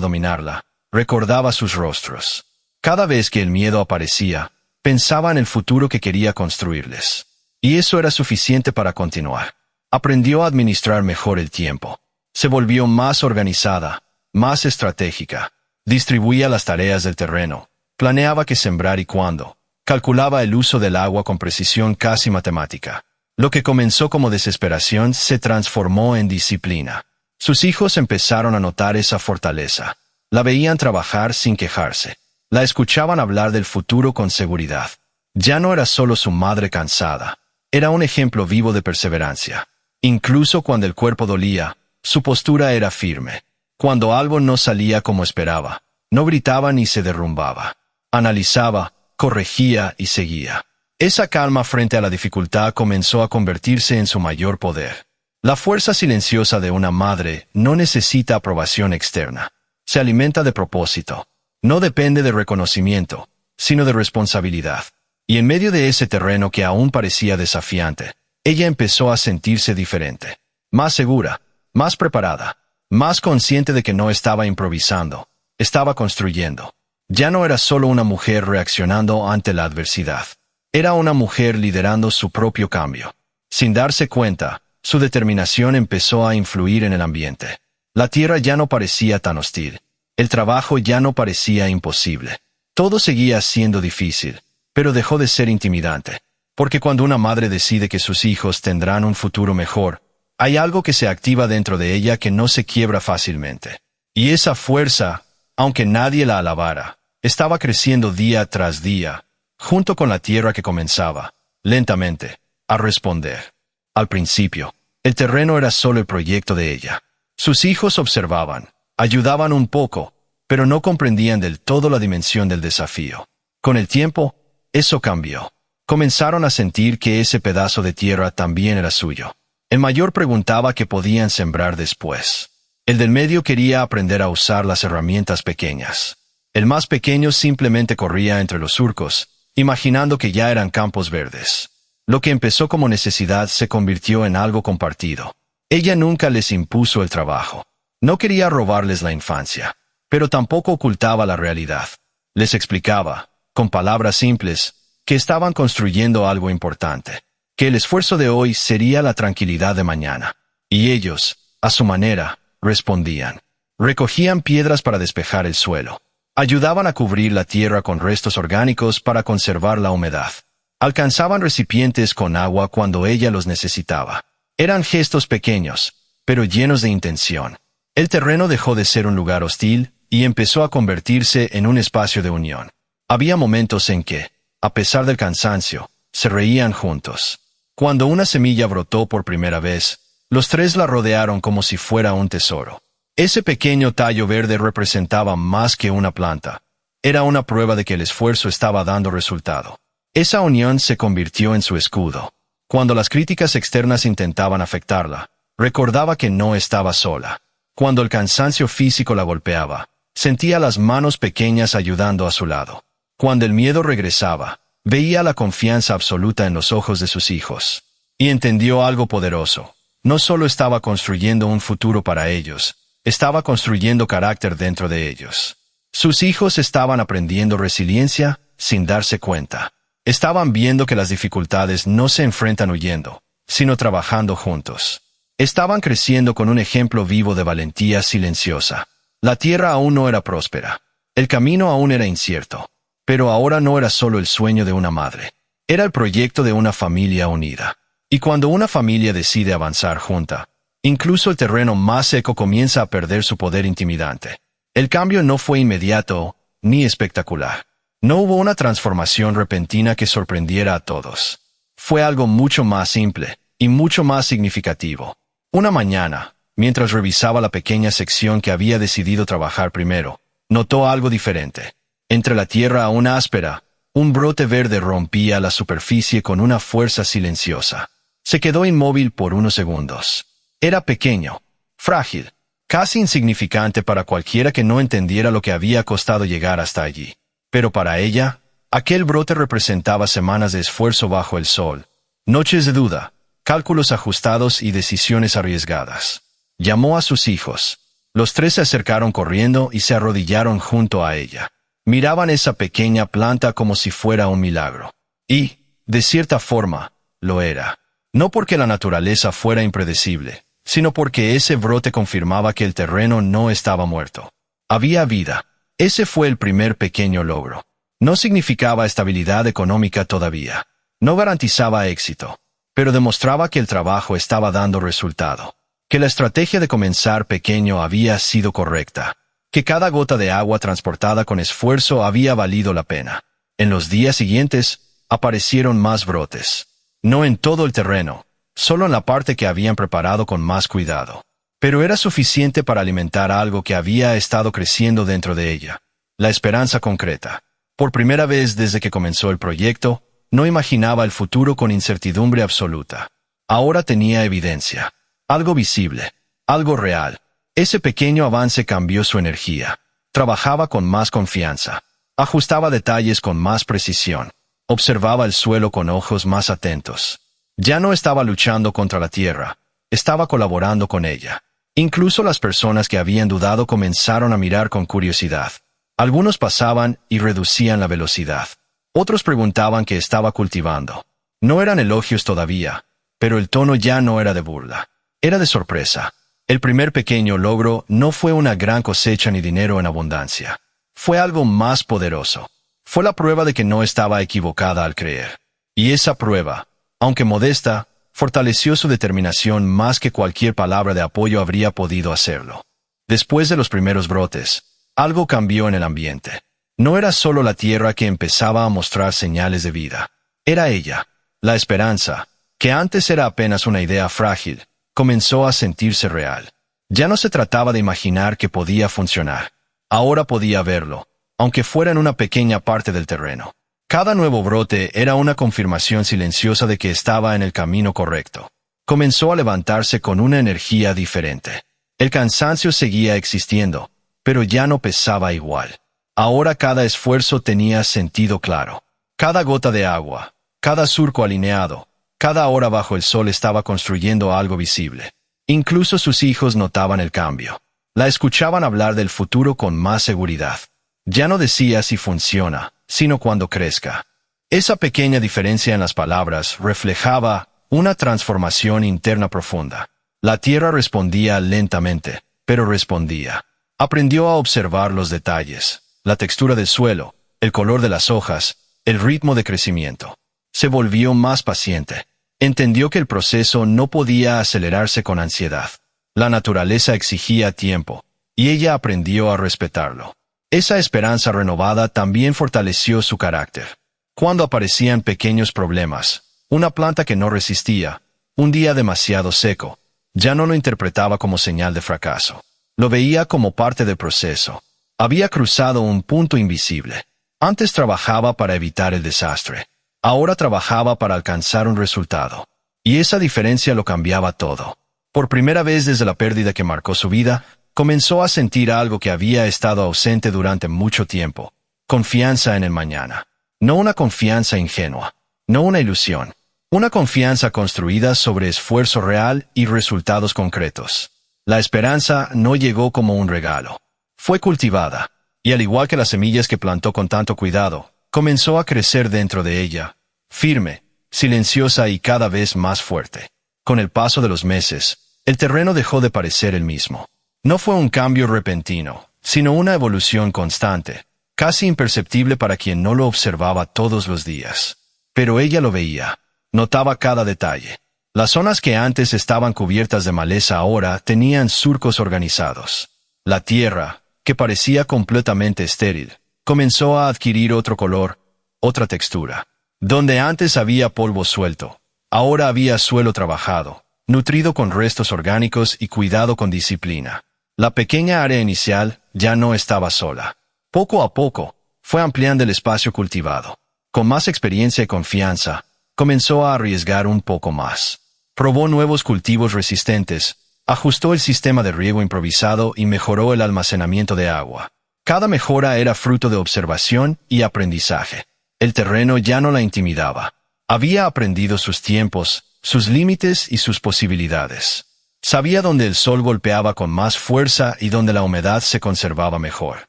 dominarla, recordaba sus rostros. Cada vez que el miedo aparecía, pensaba en el futuro que quería construirles. Y eso era suficiente para continuar. Aprendió a administrar mejor el tiempo. Se volvió más organizada, más estratégica. Distribuía las tareas del terreno. Planeaba qué sembrar y cuándo. Calculaba el uso del agua con precisión casi matemática. Lo que comenzó como desesperación se transformó en disciplina. Sus hijos empezaron a notar esa fortaleza. La veían trabajar sin quejarse. La escuchaban hablar del futuro con seguridad. Ya no era solo su madre cansada. Era un ejemplo vivo de perseverancia. Incluso cuando el cuerpo dolía, su postura era firme. Cuando algo no salía como esperaba, no gritaba ni se derrumbaba. Analizaba, corregía y seguía. Esa calma frente a la dificultad comenzó a convertirse en su mayor poder. La fuerza silenciosa de una madre no necesita aprobación externa. Se alimenta de propósito. No depende de reconocimiento, sino de responsabilidad. Y en medio de ese terreno que aún parecía desafiante, ella empezó a sentirse diferente. Más segura, más preparada, más consciente de que no estaba improvisando, estaba construyendo. Ya no era solo una mujer reaccionando ante la adversidad. Era una mujer liderando su propio cambio. Sin darse cuenta, su determinación empezó a influir en el ambiente. La tierra ya no parecía tan hostil. El trabajo ya no parecía imposible. Todo seguía siendo difícil, pero dejó de ser intimidante. Porque cuando una madre decide que sus hijos tendrán un futuro mejor, hay algo que se activa dentro de ella que no se quiebra fácilmente. Y esa fuerza, aunque nadie la alabara, estaba creciendo día tras día, junto con la tierra que comenzaba, lentamente, a responder. Al principio, el terreno era solo el proyecto de ella. Sus hijos observaban, ayudaban un poco, pero no comprendían del todo la dimensión del desafío. Con el tiempo, eso cambió. Comenzaron a sentir que ese pedazo de tierra también era suyo. El mayor preguntaba qué podían sembrar después. El del medio quería aprender a usar las herramientas pequeñas. El más pequeño simplemente corría entre los surcos, imaginando que ya eran campos verdes. Lo que empezó como necesidad se convirtió en algo compartido. Ella nunca les impuso el trabajo. No quería robarles la infancia, pero tampoco ocultaba la realidad. Les explicaba, con palabras simples, que estaban construyendo algo importante, que el esfuerzo de hoy sería la tranquilidad de mañana. Y ellos, a su manera, respondían. Recogían piedras para despejar el suelo. Ayudaban a cubrir la tierra con restos orgánicos para conservar la humedad. Alcanzaban recipientes con agua cuando ella los necesitaba. Eran gestos pequeños, pero llenos de intención. El terreno dejó de ser un lugar hostil y empezó a convertirse en un espacio de unión. Había momentos en que, a pesar del cansancio, se reían juntos. Cuando una semilla brotó por primera vez, los tres la rodearon como si fuera un tesoro. Ese pequeño tallo verde representaba más que una planta. Era una prueba de que el esfuerzo estaba dando resultado. Esa unión se convirtió en su escudo. Cuando las críticas externas intentaban afectarla, recordaba que no estaba sola. Cuando el cansancio físico la golpeaba, sentía las manos pequeñas ayudando a su lado. Cuando el miedo regresaba, veía la confianza absoluta en los ojos de sus hijos. Y entendió algo poderoso. No solo estaba construyendo un futuro para ellos, estaba construyendo carácter dentro de ellos. Sus hijos estaban aprendiendo resiliencia sin darse cuenta. Estaban viendo que las dificultades no se enfrentan huyendo, sino trabajando juntos. Estaban creciendo con un ejemplo vivo de valentía silenciosa. La tierra aún no era próspera. El camino aún era incierto. Pero ahora no era solo el sueño de una madre. Era el proyecto de una familia unida. Y cuando una familia decide avanzar junta, incluso el terreno más seco comienza a perder su poder intimidante. El cambio no fue inmediato ni espectacular. No hubo una transformación repentina que sorprendiera a todos. Fue algo mucho más simple y mucho más significativo. Una mañana, mientras revisaba la pequeña sección que había decidido trabajar primero, notó algo diferente. Entre la tierra aún áspera, un brote verde rompía la superficie con una fuerza silenciosa. Se quedó inmóvil por unos segundos. Era pequeño, frágil, casi insignificante para cualquiera que no entendiera lo que había costado llegar hasta allí. Pero para ella, aquel brote representaba semanas de esfuerzo bajo el sol, noches de duda, cálculos ajustados y decisiones arriesgadas. Llamó a sus hijos. Los tres se acercaron corriendo y se arrodillaron junto a ella. Miraban esa pequeña planta como si fuera un milagro. Y, de cierta forma, lo era. No porque la naturaleza fuera impredecible, sino porque ese brote confirmaba que el terreno no estaba muerto. Había vida. Ese fue el primer pequeño logro. No significaba estabilidad económica todavía. No garantizaba éxito. Pero demostraba que el trabajo estaba dando resultado. Que la estrategia de comenzar pequeño había sido correcta. Que cada gota de agua transportada con esfuerzo había valido la pena. En los días siguientes, aparecieron más brotes. No en todo el terreno, solo en la parte que habían preparado con más cuidado. Pero era suficiente para alimentar algo que había estado creciendo dentro de ella. La esperanza concreta. Por primera vez desde que comenzó el proyecto, no imaginaba el futuro con incertidumbre absoluta. Ahora tenía evidencia. Algo visible. Algo real. Ese pequeño avance cambió su energía. Trabajaba con más confianza. Ajustaba detalles con más precisión. Observaba el suelo con ojos más atentos. Ya no estaba luchando contra la tierra. Estaba colaborando con ella. Incluso las personas que habían dudado comenzaron a mirar con curiosidad. Algunos pasaban y reducían la velocidad. Otros preguntaban qué estaba cultivando. No eran elogios todavía, pero el tono ya no era de burla. Era de sorpresa. El primer pequeño logro no fue una gran cosecha ni dinero en abundancia. Fue algo más poderoso. Fue la prueba de que no estaba equivocada al creer. Y esa prueba, aunque modesta, fortaleció su determinación más que cualquier palabra de apoyo habría podido hacerlo. Después de los primeros brotes, algo cambió en el ambiente. No era solo la tierra que empezaba a mostrar señales de vida. Era ella, la esperanza, que antes era apenas una idea frágil, comenzó a sentirse real. Ya no se trataba de imaginar que podía funcionar. Ahora podía verlo, aunque fuera en una pequeña parte del terreno. Cada nuevo brote era una confirmación silenciosa de que estaba en el camino correcto. Comenzó a levantarse con una energía diferente. El cansancio seguía existiendo, pero ya no pesaba igual. Ahora cada esfuerzo tenía sentido claro. Cada gota de agua, cada surco alineado, cada hora bajo el sol estaba construyendo algo visible. Incluso sus hijos notaban el cambio. La escuchaban hablar del futuro con más seguridad. Ya no decía si funciona, sino cuando crezca. Esa pequeña diferencia en las palabras reflejaba una transformación interna profunda. La tierra respondía lentamente, pero respondía. Aprendió a observar los detalles, la textura del suelo, el color de las hojas, el ritmo de crecimiento. Se volvió más paciente. Entendió que el proceso no podía acelerarse con ansiedad. La naturaleza exigía tiempo, y ella aprendió a respetarlo. Esa esperanza renovada también fortaleció su carácter. Cuando aparecían pequeños problemas, una planta que no resistía, un día demasiado seco, ya no lo interpretaba como señal de fracaso. Lo veía como parte del proceso. Había cruzado un punto invisible. Antes trabajaba para evitar el desastre. Ahora trabajaba para alcanzar un resultado. Y esa diferencia lo cambiaba todo. Por primera vez desde la pérdida que marcó su vida, comenzó a sentir algo que había estado ausente durante mucho tiempo. Confianza en el mañana. No una confianza ingenua. No una ilusión. Una confianza construida sobre esfuerzo real y resultados concretos. La esperanza no llegó como un regalo. Fue cultivada. Y al igual que las semillas que plantó con tanto cuidado, comenzó a crecer dentro de ella, firme, silenciosa y cada vez más fuerte. Con el paso de los meses, el terreno dejó de parecer el mismo. No fue un cambio repentino, sino una evolución constante, casi imperceptible para quien no lo observaba todos los días. Pero ella lo veía, notaba cada detalle. Las zonas que antes estaban cubiertas de maleza ahora tenían surcos organizados. La tierra, que parecía completamente estéril, comenzó a adquirir otro color, otra textura. Donde antes había polvo suelto, ahora había suelo trabajado, nutrido con restos orgánicos y cuidado con disciplina. La pequeña área inicial ya no estaba sola. Poco a poco, fue ampliando el espacio cultivado. Con más experiencia y confianza, comenzó a arriesgar un poco más. Probó nuevos cultivos resistentes, ajustó el sistema de riego improvisado y mejoró el almacenamiento de agua. Cada mejora era fruto de observación y aprendizaje. El terreno ya no la intimidaba. Había aprendido sus tiempos, sus límites y sus posibilidades. Sabía dónde el sol golpeaba con más fuerza y dónde la humedad se conservaba mejor.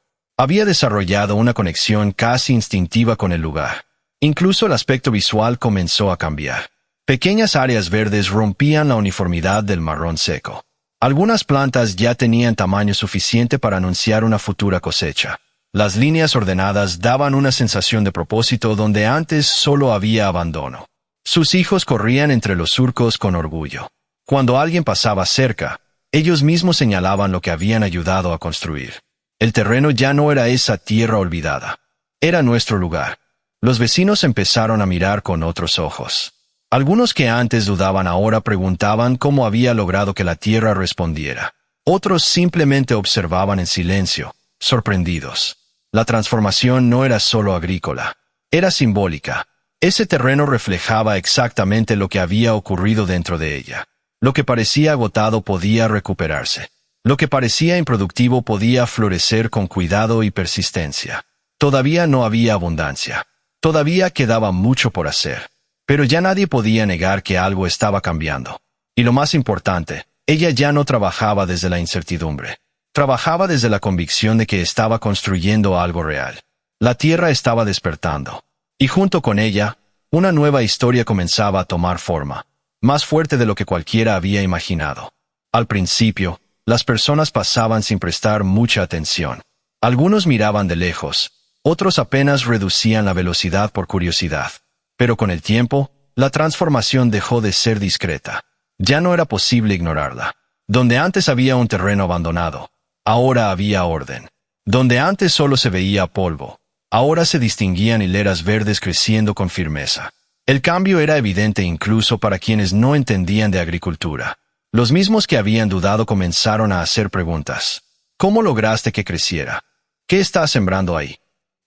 Había desarrollado una conexión casi instintiva con el lugar. Incluso el aspecto visual comenzó a cambiar. Pequeñas áreas verdes rompían la uniformidad del marrón seco. Algunas plantas ya tenían tamaño suficiente para anunciar una futura cosecha. Las líneas ordenadas daban una sensación de propósito donde antes solo había abandono. Sus hijos corrían entre los surcos con orgullo. Cuando alguien pasaba cerca, ellos mismos señalaban lo que habían ayudado a construir. El terreno ya no era esa tierra olvidada. Era nuestro lugar. Los vecinos empezaron a mirar con otros ojos. Algunos que antes dudaban ahora preguntaban cómo había logrado que la tierra respondiera. Otros simplemente observaban en silencio, sorprendidos. La transformación no era solo agrícola, era simbólica. Ese terreno reflejaba exactamente lo que había ocurrido dentro de ella. Lo que parecía agotado podía recuperarse. Lo que parecía improductivo podía florecer con cuidado y persistencia. Todavía no había abundancia. Todavía quedaba mucho por hacer. Pero ya nadie podía negar que algo estaba cambiando. Y lo más importante, ella ya no trabajaba desde la incertidumbre. Trabajaba desde la convicción de que estaba construyendo algo real. La tierra estaba despertando. Y junto con ella, una nueva historia comenzaba a tomar forma, más fuerte de lo que cualquiera había imaginado. Al principio, las personas pasaban sin prestar mucha atención. Algunos miraban de lejos, otros apenas reducían la velocidad por curiosidad. Pero con el tiempo, la transformación dejó de ser discreta. Ya no era posible ignorarla. Donde antes había un terreno abandonado, ahora había orden. Donde antes solo se veía polvo, ahora se distinguían hileras verdes creciendo con firmeza. El cambio era evidente incluso para quienes no entendían de agricultura. Los mismos que habían dudado comenzaron a hacer preguntas. ¿Cómo lograste que creciera? ¿Qué estás sembrando ahí?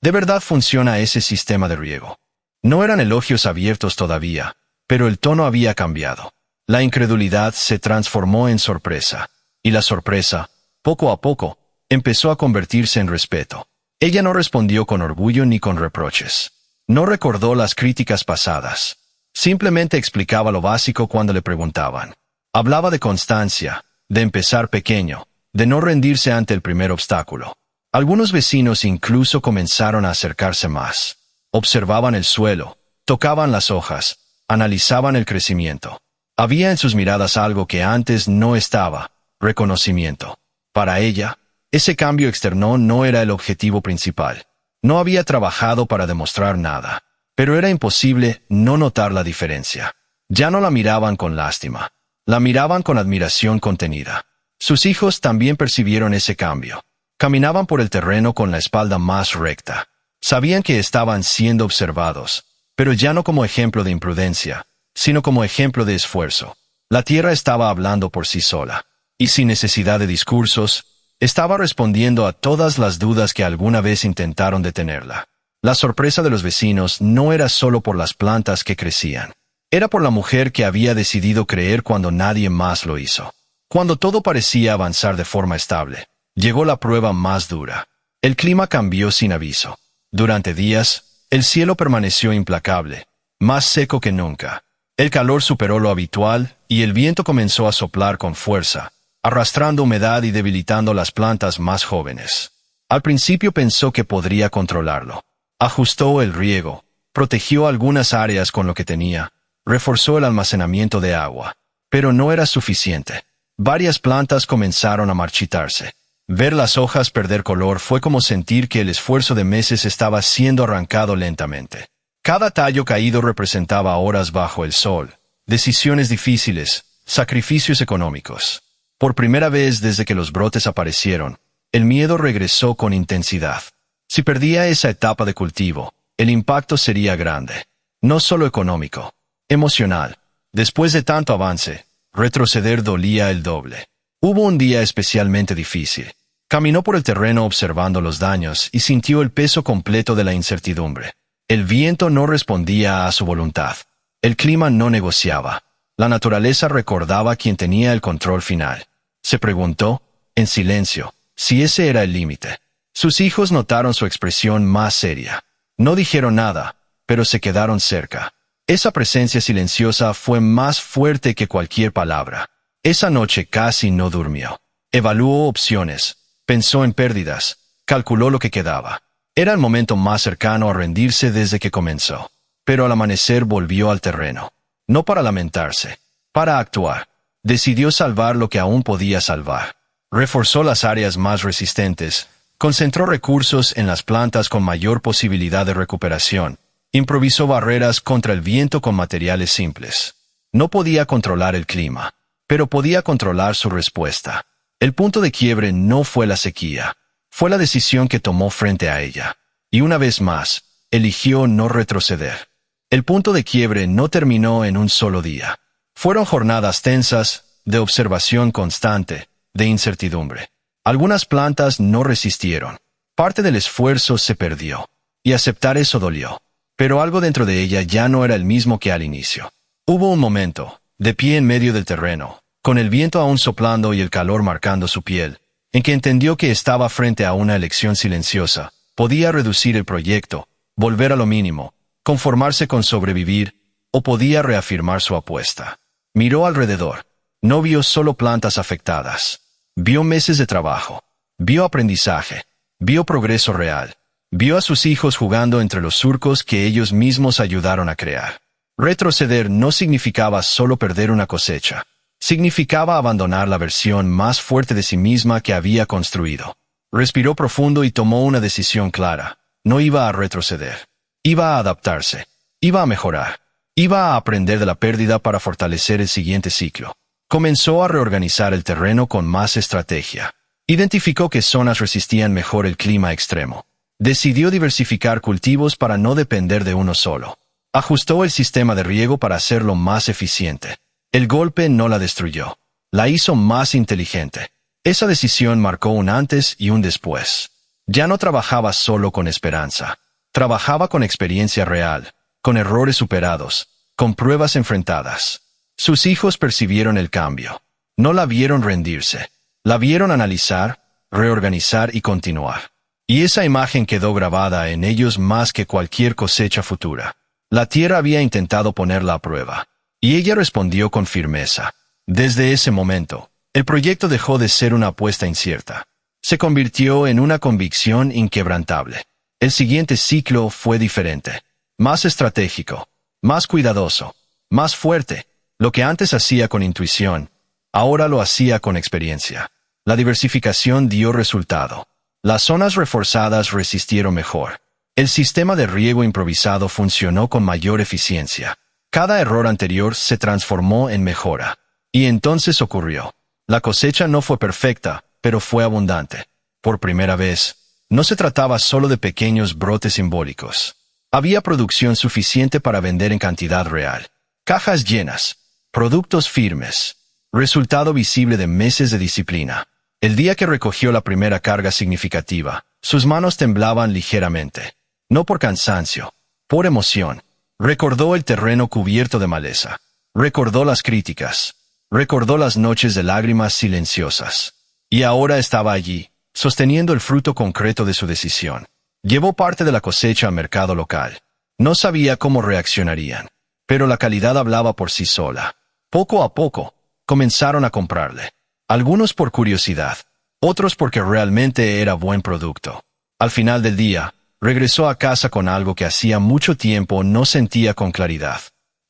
¿De verdad funciona ese sistema de riego? No eran elogios abiertos todavía, pero el tono había cambiado. La incredulidad se transformó en sorpresa, y la sorpresa, poco a poco, empezó a convertirse en respeto. Ella no respondió con orgullo ni con reproches. No recordó las críticas pasadas. Simplemente explicaba lo básico cuando le preguntaban. Hablaba de constancia, de empezar pequeño, de no rendirse ante el primer obstáculo. Algunos vecinos incluso comenzaron a acercarse más. Observaban el suelo, tocaban las hojas, analizaban el crecimiento. Había en sus miradas algo que antes no estaba, reconocimiento. Para ella, ese cambio externo no era el objetivo principal. No había trabajado para demostrar nada, pero era imposible no notar la diferencia. Ya no la miraban con lástima, la miraban con admiración contenida. Sus hijos también percibieron ese cambio. Caminaban por el terreno con la espalda más recta. Sabían que estaban siendo observados, pero ya no como ejemplo de imprudencia, sino como ejemplo de esfuerzo. La tierra estaba hablando por sí sola, y sin necesidad de discursos, estaba respondiendo a todas las dudas que alguna vez intentaron detenerla. La sorpresa de los vecinos no era solo por las plantas que crecían. Era por la mujer que había decidido creer cuando nadie más lo hizo. Cuando todo parecía avanzar de forma estable, llegó la prueba más dura. El clima cambió sin aviso. Durante días, el cielo permaneció implacable, más seco que nunca. El calor superó lo habitual y el viento comenzó a soplar con fuerza, arrastrando humedad y debilitando las plantas más jóvenes. Al principio pensó que podría controlarlo. Ajustó el riego, protegió algunas áreas con lo que tenía, reforzó el almacenamiento de agua. Pero no era suficiente. Varias plantas comenzaron a marchitarse. Ver las hojas perder color fue como sentir que el esfuerzo de meses estaba siendo arrancado lentamente. Cada tallo caído representaba horas bajo el sol, decisiones difíciles, sacrificios económicos. Por primera vez desde que los brotes aparecieron, el miedo regresó con intensidad. Si perdía esa etapa de cultivo, el impacto sería grande. No solo económico, emocional. Después de tanto avance, retroceder dolía el doble. Hubo un día especialmente difícil. Caminó por el terreno observando los daños y sintió el peso completo de la incertidumbre. El viento no respondía a su voluntad. El clima no negociaba. La naturaleza recordaba quién tenía el control final. Se preguntó, en silencio, si ese era el límite. Sus hijos notaron su expresión más seria. No dijeron nada, pero se quedaron cerca. Esa presencia silenciosa fue más fuerte que cualquier palabra. Esa noche casi no durmió. Evaluó opciones, pensó en pérdidas, calculó lo que quedaba. Era el momento más cercano a rendirse desde que comenzó. Pero al amanecer volvió al terreno. No para lamentarse, para actuar. Decidió salvar lo que aún podía salvar. Reforzó las áreas más resistentes, concentró recursos en las plantas con mayor posibilidad de recuperación, improvisó barreras contra el viento con materiales simples. No podía controlar el clima, pero podía controlar su respuesta. El punto de quiebre no fue la sequía, fue la decisión que tomó frente a ella. Y una vez más, eligió no retroceder. El punto de quiebre no terminó en un solo día. Fueron jornadas tensas, de observación constante, de incertidumbre. Algunas plantas no resistieron. Parte del esfuerzo se perdió. Y aceptar eso dolió. Pero algo dentro de ella ya no era el mismo que al inicio. Hubo un momento, de pie en medio del terreno, con el viento aún soplando y el calor marcando su piel, en que entendió que estaba frente a una elección silenciosa. Podía reducir el proyecto, volver a lo mínimo, conformarse con sobrevivir, o podía reafirmar su apuesta. Miró alrededor. No vio solo plantas afectadas. Vio meses de trabajo. Vio aprendizaje. Vio progreso real. Vio a sus hijos jugando entre los surcos que ellos mismos ayudaron a crear. Retroceder no significaba solo perder una cosecha. Significaba abandonar la versión más fuerte de sí misma que había construido. Respiró profundo y tomó una decisión clara. No iba a retroceder. Iba a adaptarse. Iba a mejorar. Iba a aprender de la pérdida para fortalecer el siguiente ciclo. Comenzó a reorganizar el terreno con más estrategia. Identificó qué zonas resistían mejor el clima extremo. Decidió diversificar cultivos para no depender de uno solo. Ajustó el sistema de riego para hacerlo más eficiente. El golpe no la destruyó. La hizo más inteligente. Esa decisión marcó un antes y un después. Ya no trabajaba solo con esperanza. Trabajaba con experiencia real, con errores superados, con pruebas enfrentadas. Sus hijos percibieron el cambio. No la vieron rendirse. La vieron analizar, reorganizar y continuar. Y esa imagen quedó grabada en ellos más que cualquier cosecha futura. La tierra había intentado ponerla a prueba. Y ella respondió con firmeza. Desde ese momento, el proyecto dejó de ser una apuesta incierta. Se convirtió en una convicción inquebrantable. El siguiente ciclo fue diferente. Más estratégico, más cuidadoso, más fuerte. Lo que antes hacía con intuición, ahora lo hacía con experiencia. La diversificación dio resultado. Las zonas reforzadas resistieron mejor. El sistema de riego improvisado funcionó con mayor eficiencia. Cada error anterior se transformó en mejora. Y entonces ocurrió. La cosecha no fue perfecta, pero fue abundante. Por primera vez, no se trataba solo de pequeños brotes simbólicos. Había producción suficiente para vender en cantidad real. Cajas llenas. Productos firmes. Resultado visible de meses de disciplina. El día que recogió la primera carga significativa, sus manos temblaban ligeramente. No por cansancio, por emoción. Recordó el terreno cubierto de maleza. Recordó las críticas. Recordó las noches de lágrimas silenciosas. Y ahora estaba allí, sosteniendo el fruto concreto de su decisión. Llevó parte de la cosecha al mercado local. No sabía cómo reaccionarían, pero la calidad hablaba por sí sola. Poco a poco, comenzaron a comprarle. Algunos por curiosidad, otros porque realmente era buen producto. Al final del día, regresó a casa con algo que hacía mucho tiempo no sentía con claridad.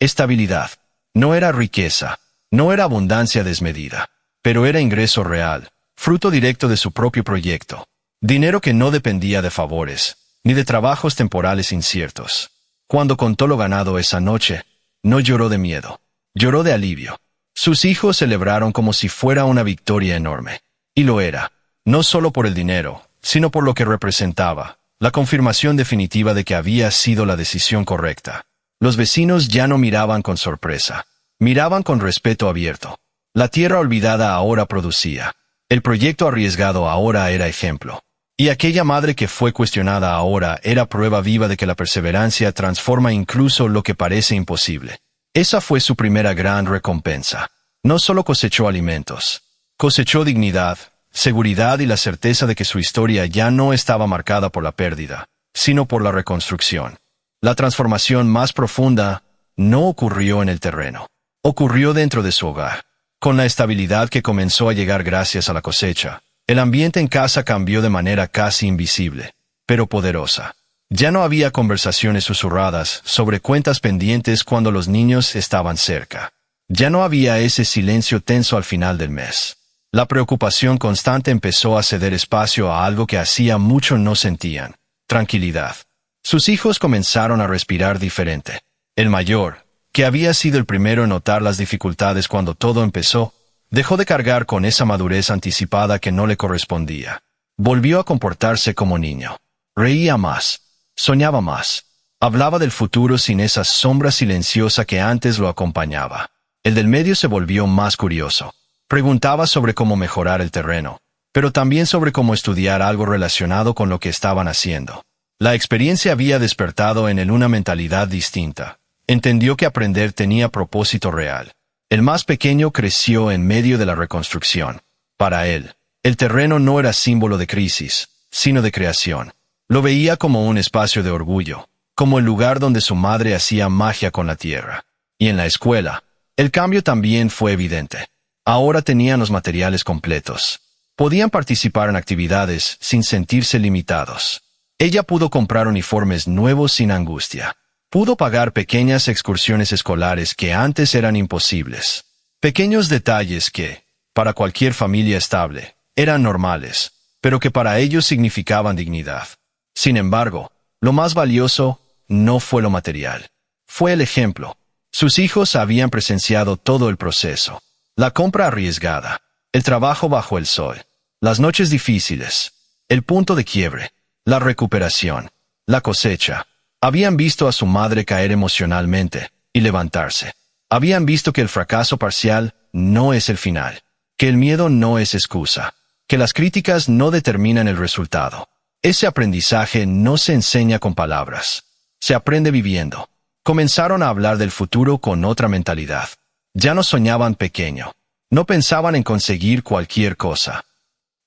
Estabilidad. No era riqueza, no era abundancia desmedida, pero era ingreso real, fruto directo de su propio proyecto. Dinero que no dependía de favores, ni de trabajos temporales inciertos. Cuando contó lo ganado esa noche, no lloró de miedo. Lloró de alivio. Sus hijos celebraron como si fuera una victoria enorme. Y lo era, no solo por el dinero, sino por lo que representaba, la confirmación definitiva de que había sido la decisión correcta. Los vecinos ya no miraban con sorpresa, miraban con respeto abierto. La tierra olvidada ahora producía. El proyecto arriesgado ahora era ejemplo. Y aquella madre que fue cuestionada ahora era prueba viva de que la perseverancia transforma incluso lo que parece imposible. Esa fue su primera gran recompensa. No solo cosechó alimentos, cosechó dignidad, seguridad y la certeza de que su historia ya no estaba marcada por la pérdida, sino por la reconstrucción. La transformación más profunda no ocurrió en el terreno, ocurrió dentro de su hogar. Con la estabilidad que comenzó a llegar gracias a la cosecha, el ambiente en casa cambió de manera casi invisible, pero poderosa. Ya no había conversaciones susurradas sobre cuentas pendientes cuando los niños estaban cerca. Ya no había ese silencio tenso al final del mes. La preocupación constante empezó a ceder espacio a algo que hacía mucho no sentían: tranquilidad. Sus hijos comenzaron a respirar diferente. El mayor, que había sido el primero en notar las dificultades cuando todo empezó, dejó de cargar con esa madurez anticipada que no le correspondía. Volvió a comportarse como niño. Reía más, soñaba más, hablaba del futuro sin esa sombra silenciosa que antes lo acompañaba. El del medio se volvió más curioso. Preguntaba sobre cómo mejorar el terreno, pero también sobre cómo estudiar algo relacionado con lo que estaban haciendo. La experiencia había despertado en él una mentalidad distinta. Entendió que aprender tenía propósito real. El más pequeño creció en medio de la reconstrucción. Para él, el terreno no era símbolo de crisis, sino de creación. Lo veía como un espacio de orgullo, como el lugar donde su madre hacía magia con la tierra. Y en la escuela, el cambio también fue evidente. Ahora tenían los materiales completos. Podían participar en actividades sin sentirse limitados. Ella pudo comprar uniformes nuevos sin angustia. Pudo pagar pequeñas excursiones escolares que antes eran imposibles. Pequeños detalles que, para cualquier familia estable, eran normales, pero que para ellos significaban dignidad. Sin embargo, lo más valioso no fue lo material. Fue el ejemplo. Sus hijos habían presenciado todo el proceso. La compra arriesgada, el trabajo bajo el sol, las noches difíciles, el punto de quiebre, la recuperación, la cosecha. Habían visto a su madre caer emocionalmente y levantarse. Habían visto que el fracaso parcial no es el final, que el miedo no es excusa, que las críticas no determinan el resultado. Ese aprendizaje no se enseña con palabras, se aprende viviendo. Comenzaron a hablar del futuro con otra mentalidad. Ya no soñaban pequeño, no pensaban en conseguir cualquier cosa.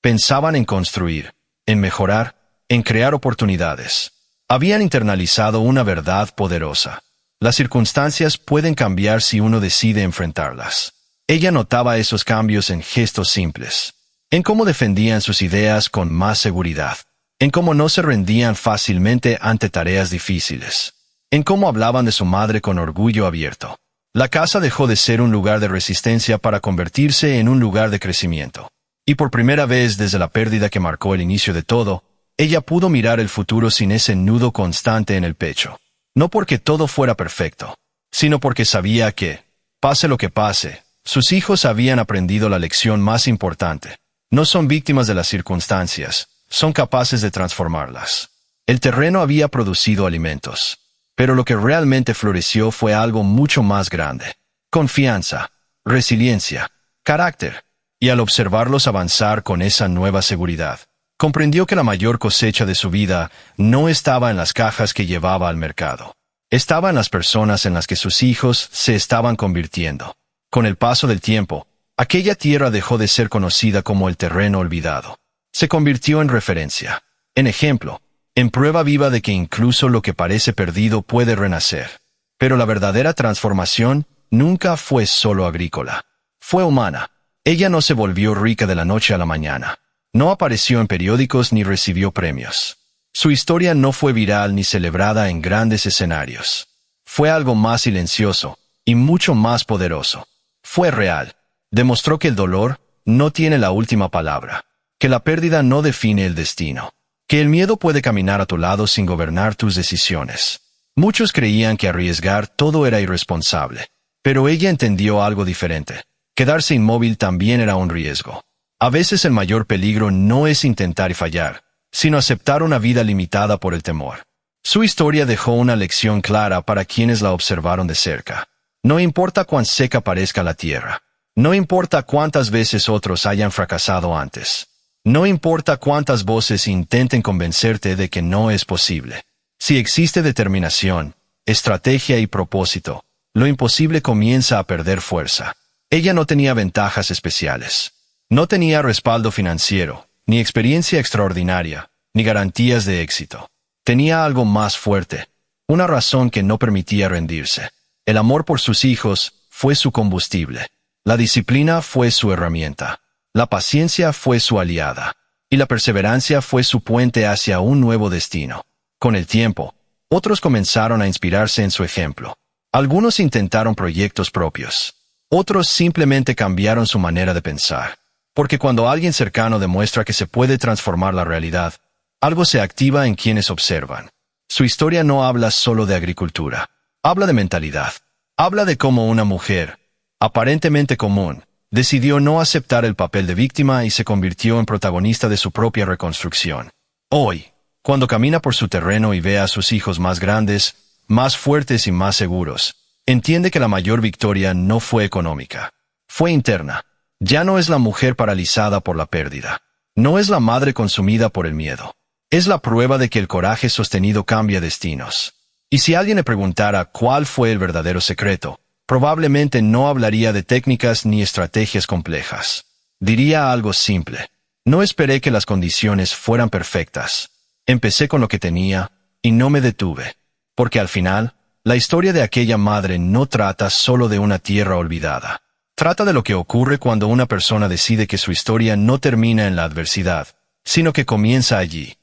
Pensaban en construir, en mejorar, en crear oportunidades. Habían internalizado una verdad poderosa. Las circunstancias pueden cambiar si uno decide enfrentarlas. Ella notaba esos cambios en gestos simples, en cómo defendían sus ideas con más seguridad, en cómo no se rendían fácilmente ante tareas difíciles, en cómo hablaban de su madre con orgullo abierto. La casa dejó de ser un lugar de resistencia para convertirse en un lugar de crecimiento. Y por primera vez desde la pérdida que marcó el inicio de todo, ella pudo mirar el futuro sin ese nudo constante en el pecho. No porque todo fuera perfecto, sino porque sabía que, pase lo que pase, sus hijos habían aprendido la lección más importante. No son víctimas de las circunstancias, son capaces de transformarlas. El terreno había producido alimentos, pero lo que realmente floreció fue algo mucho más grande: confianza, resiliencia, carácter. Y al observarlos avanzar con esa nueva seguridad, comprendió que la mayor cosecha de su vida no estaba en las cajas que llevaba al mercado. Estaba en las personas en las que sus hijos se estaban convirtiendo. Con el paso del tiempo, aquella tierra dejó de ser conocida como el terreno olvidado. Se convirtió en referencia, en ejemplo, en prueba viva de que incluso lo que parece perdido puede renacer. Pero la verdadera transformación nunca fue solo agrícola. Fue humana. Ella no se volvió rica de la noche a la mañana. No apareció en periódicos ni recibió premios. Su historia no fue viral ni celebrada en grandes escenarios. Fue algo más silencioso y mucho más poderoso. Fue real. Demostró que el dolor no tiene la última palabra, que la pérdida no define el destino, que el miedo puede caminar a tu lado sin gobernar tus decisiones. Muchos creían que arriesgar todo era irresponsable, Pero ella entendió algo diferente. Quedarse inmóvil también era un riesgo. A veces el mayor peligro no es intentar y fallar, sino aceptar una vida limitada por el temor. Su historia dejó una lección clara para quienes la observaron de cerca. No importa cuán seca parezca la tierra. No importa cuántas veces otros hayan fracasado antes. No importa cuántas voces intenten convencerte de que no es posible. Si existe determinación, estrategia y propósito, lo imposible comienza a perder fuerza. Ella no tenía ventajas especiales. No tenía respaldo financiero, ni experiencia extraordinaria, ni garantías de éxito. Tenía algo más fuerte, una razón que no permitía rendirse. El amor por sus hijos fue su combustible. La disciplina fue su herramienta. La paciencia fue su aliada. Y la perseverancia fue su puente hacia un nuevo destino. Con el tiempo, otros comenzaron a inspirarse en su ejemplo. Algunos intentaron proyectos propios. Otros simplemente cambiaron su manera de pensar. Porque cuando alguien cercano demuestra que se puede transformar la realidad, algo se activa en quienes observan. Su historia no habla solo de agricultura. Habla de mentalidad. Habla de cómo una mujer, aparentemente común, decidió no aceptar el papel de víctima y se convirtió en protagonista de su propia reconstrucción. Hoy, cuando camina por su terreno y ve a sus hijos más grandes, más fuertes y más seguros, entiende que la mayor victoria no fue económica. Fue interna. Ya no es la mujer paralizada por la pérdida. No es la madre consumida por el miedo. Es la prueba de que el coraje sostenido cambia destinos. Y si alguien le preguntara cuál fue el verdadero secreto, probablemente no hablaría de técnicas ni estrategias complejas. Diría algo simple. No esperé que las condiciones fueran perfectas. Empecé con lo que tenía y no me detuve. Porque al final, la historia de aquella madre no trata solo de una tierra olvidada. Trata de lo que ocurre cuando una persona decide que su historia no termina en la adversidad, sino que comienza allí.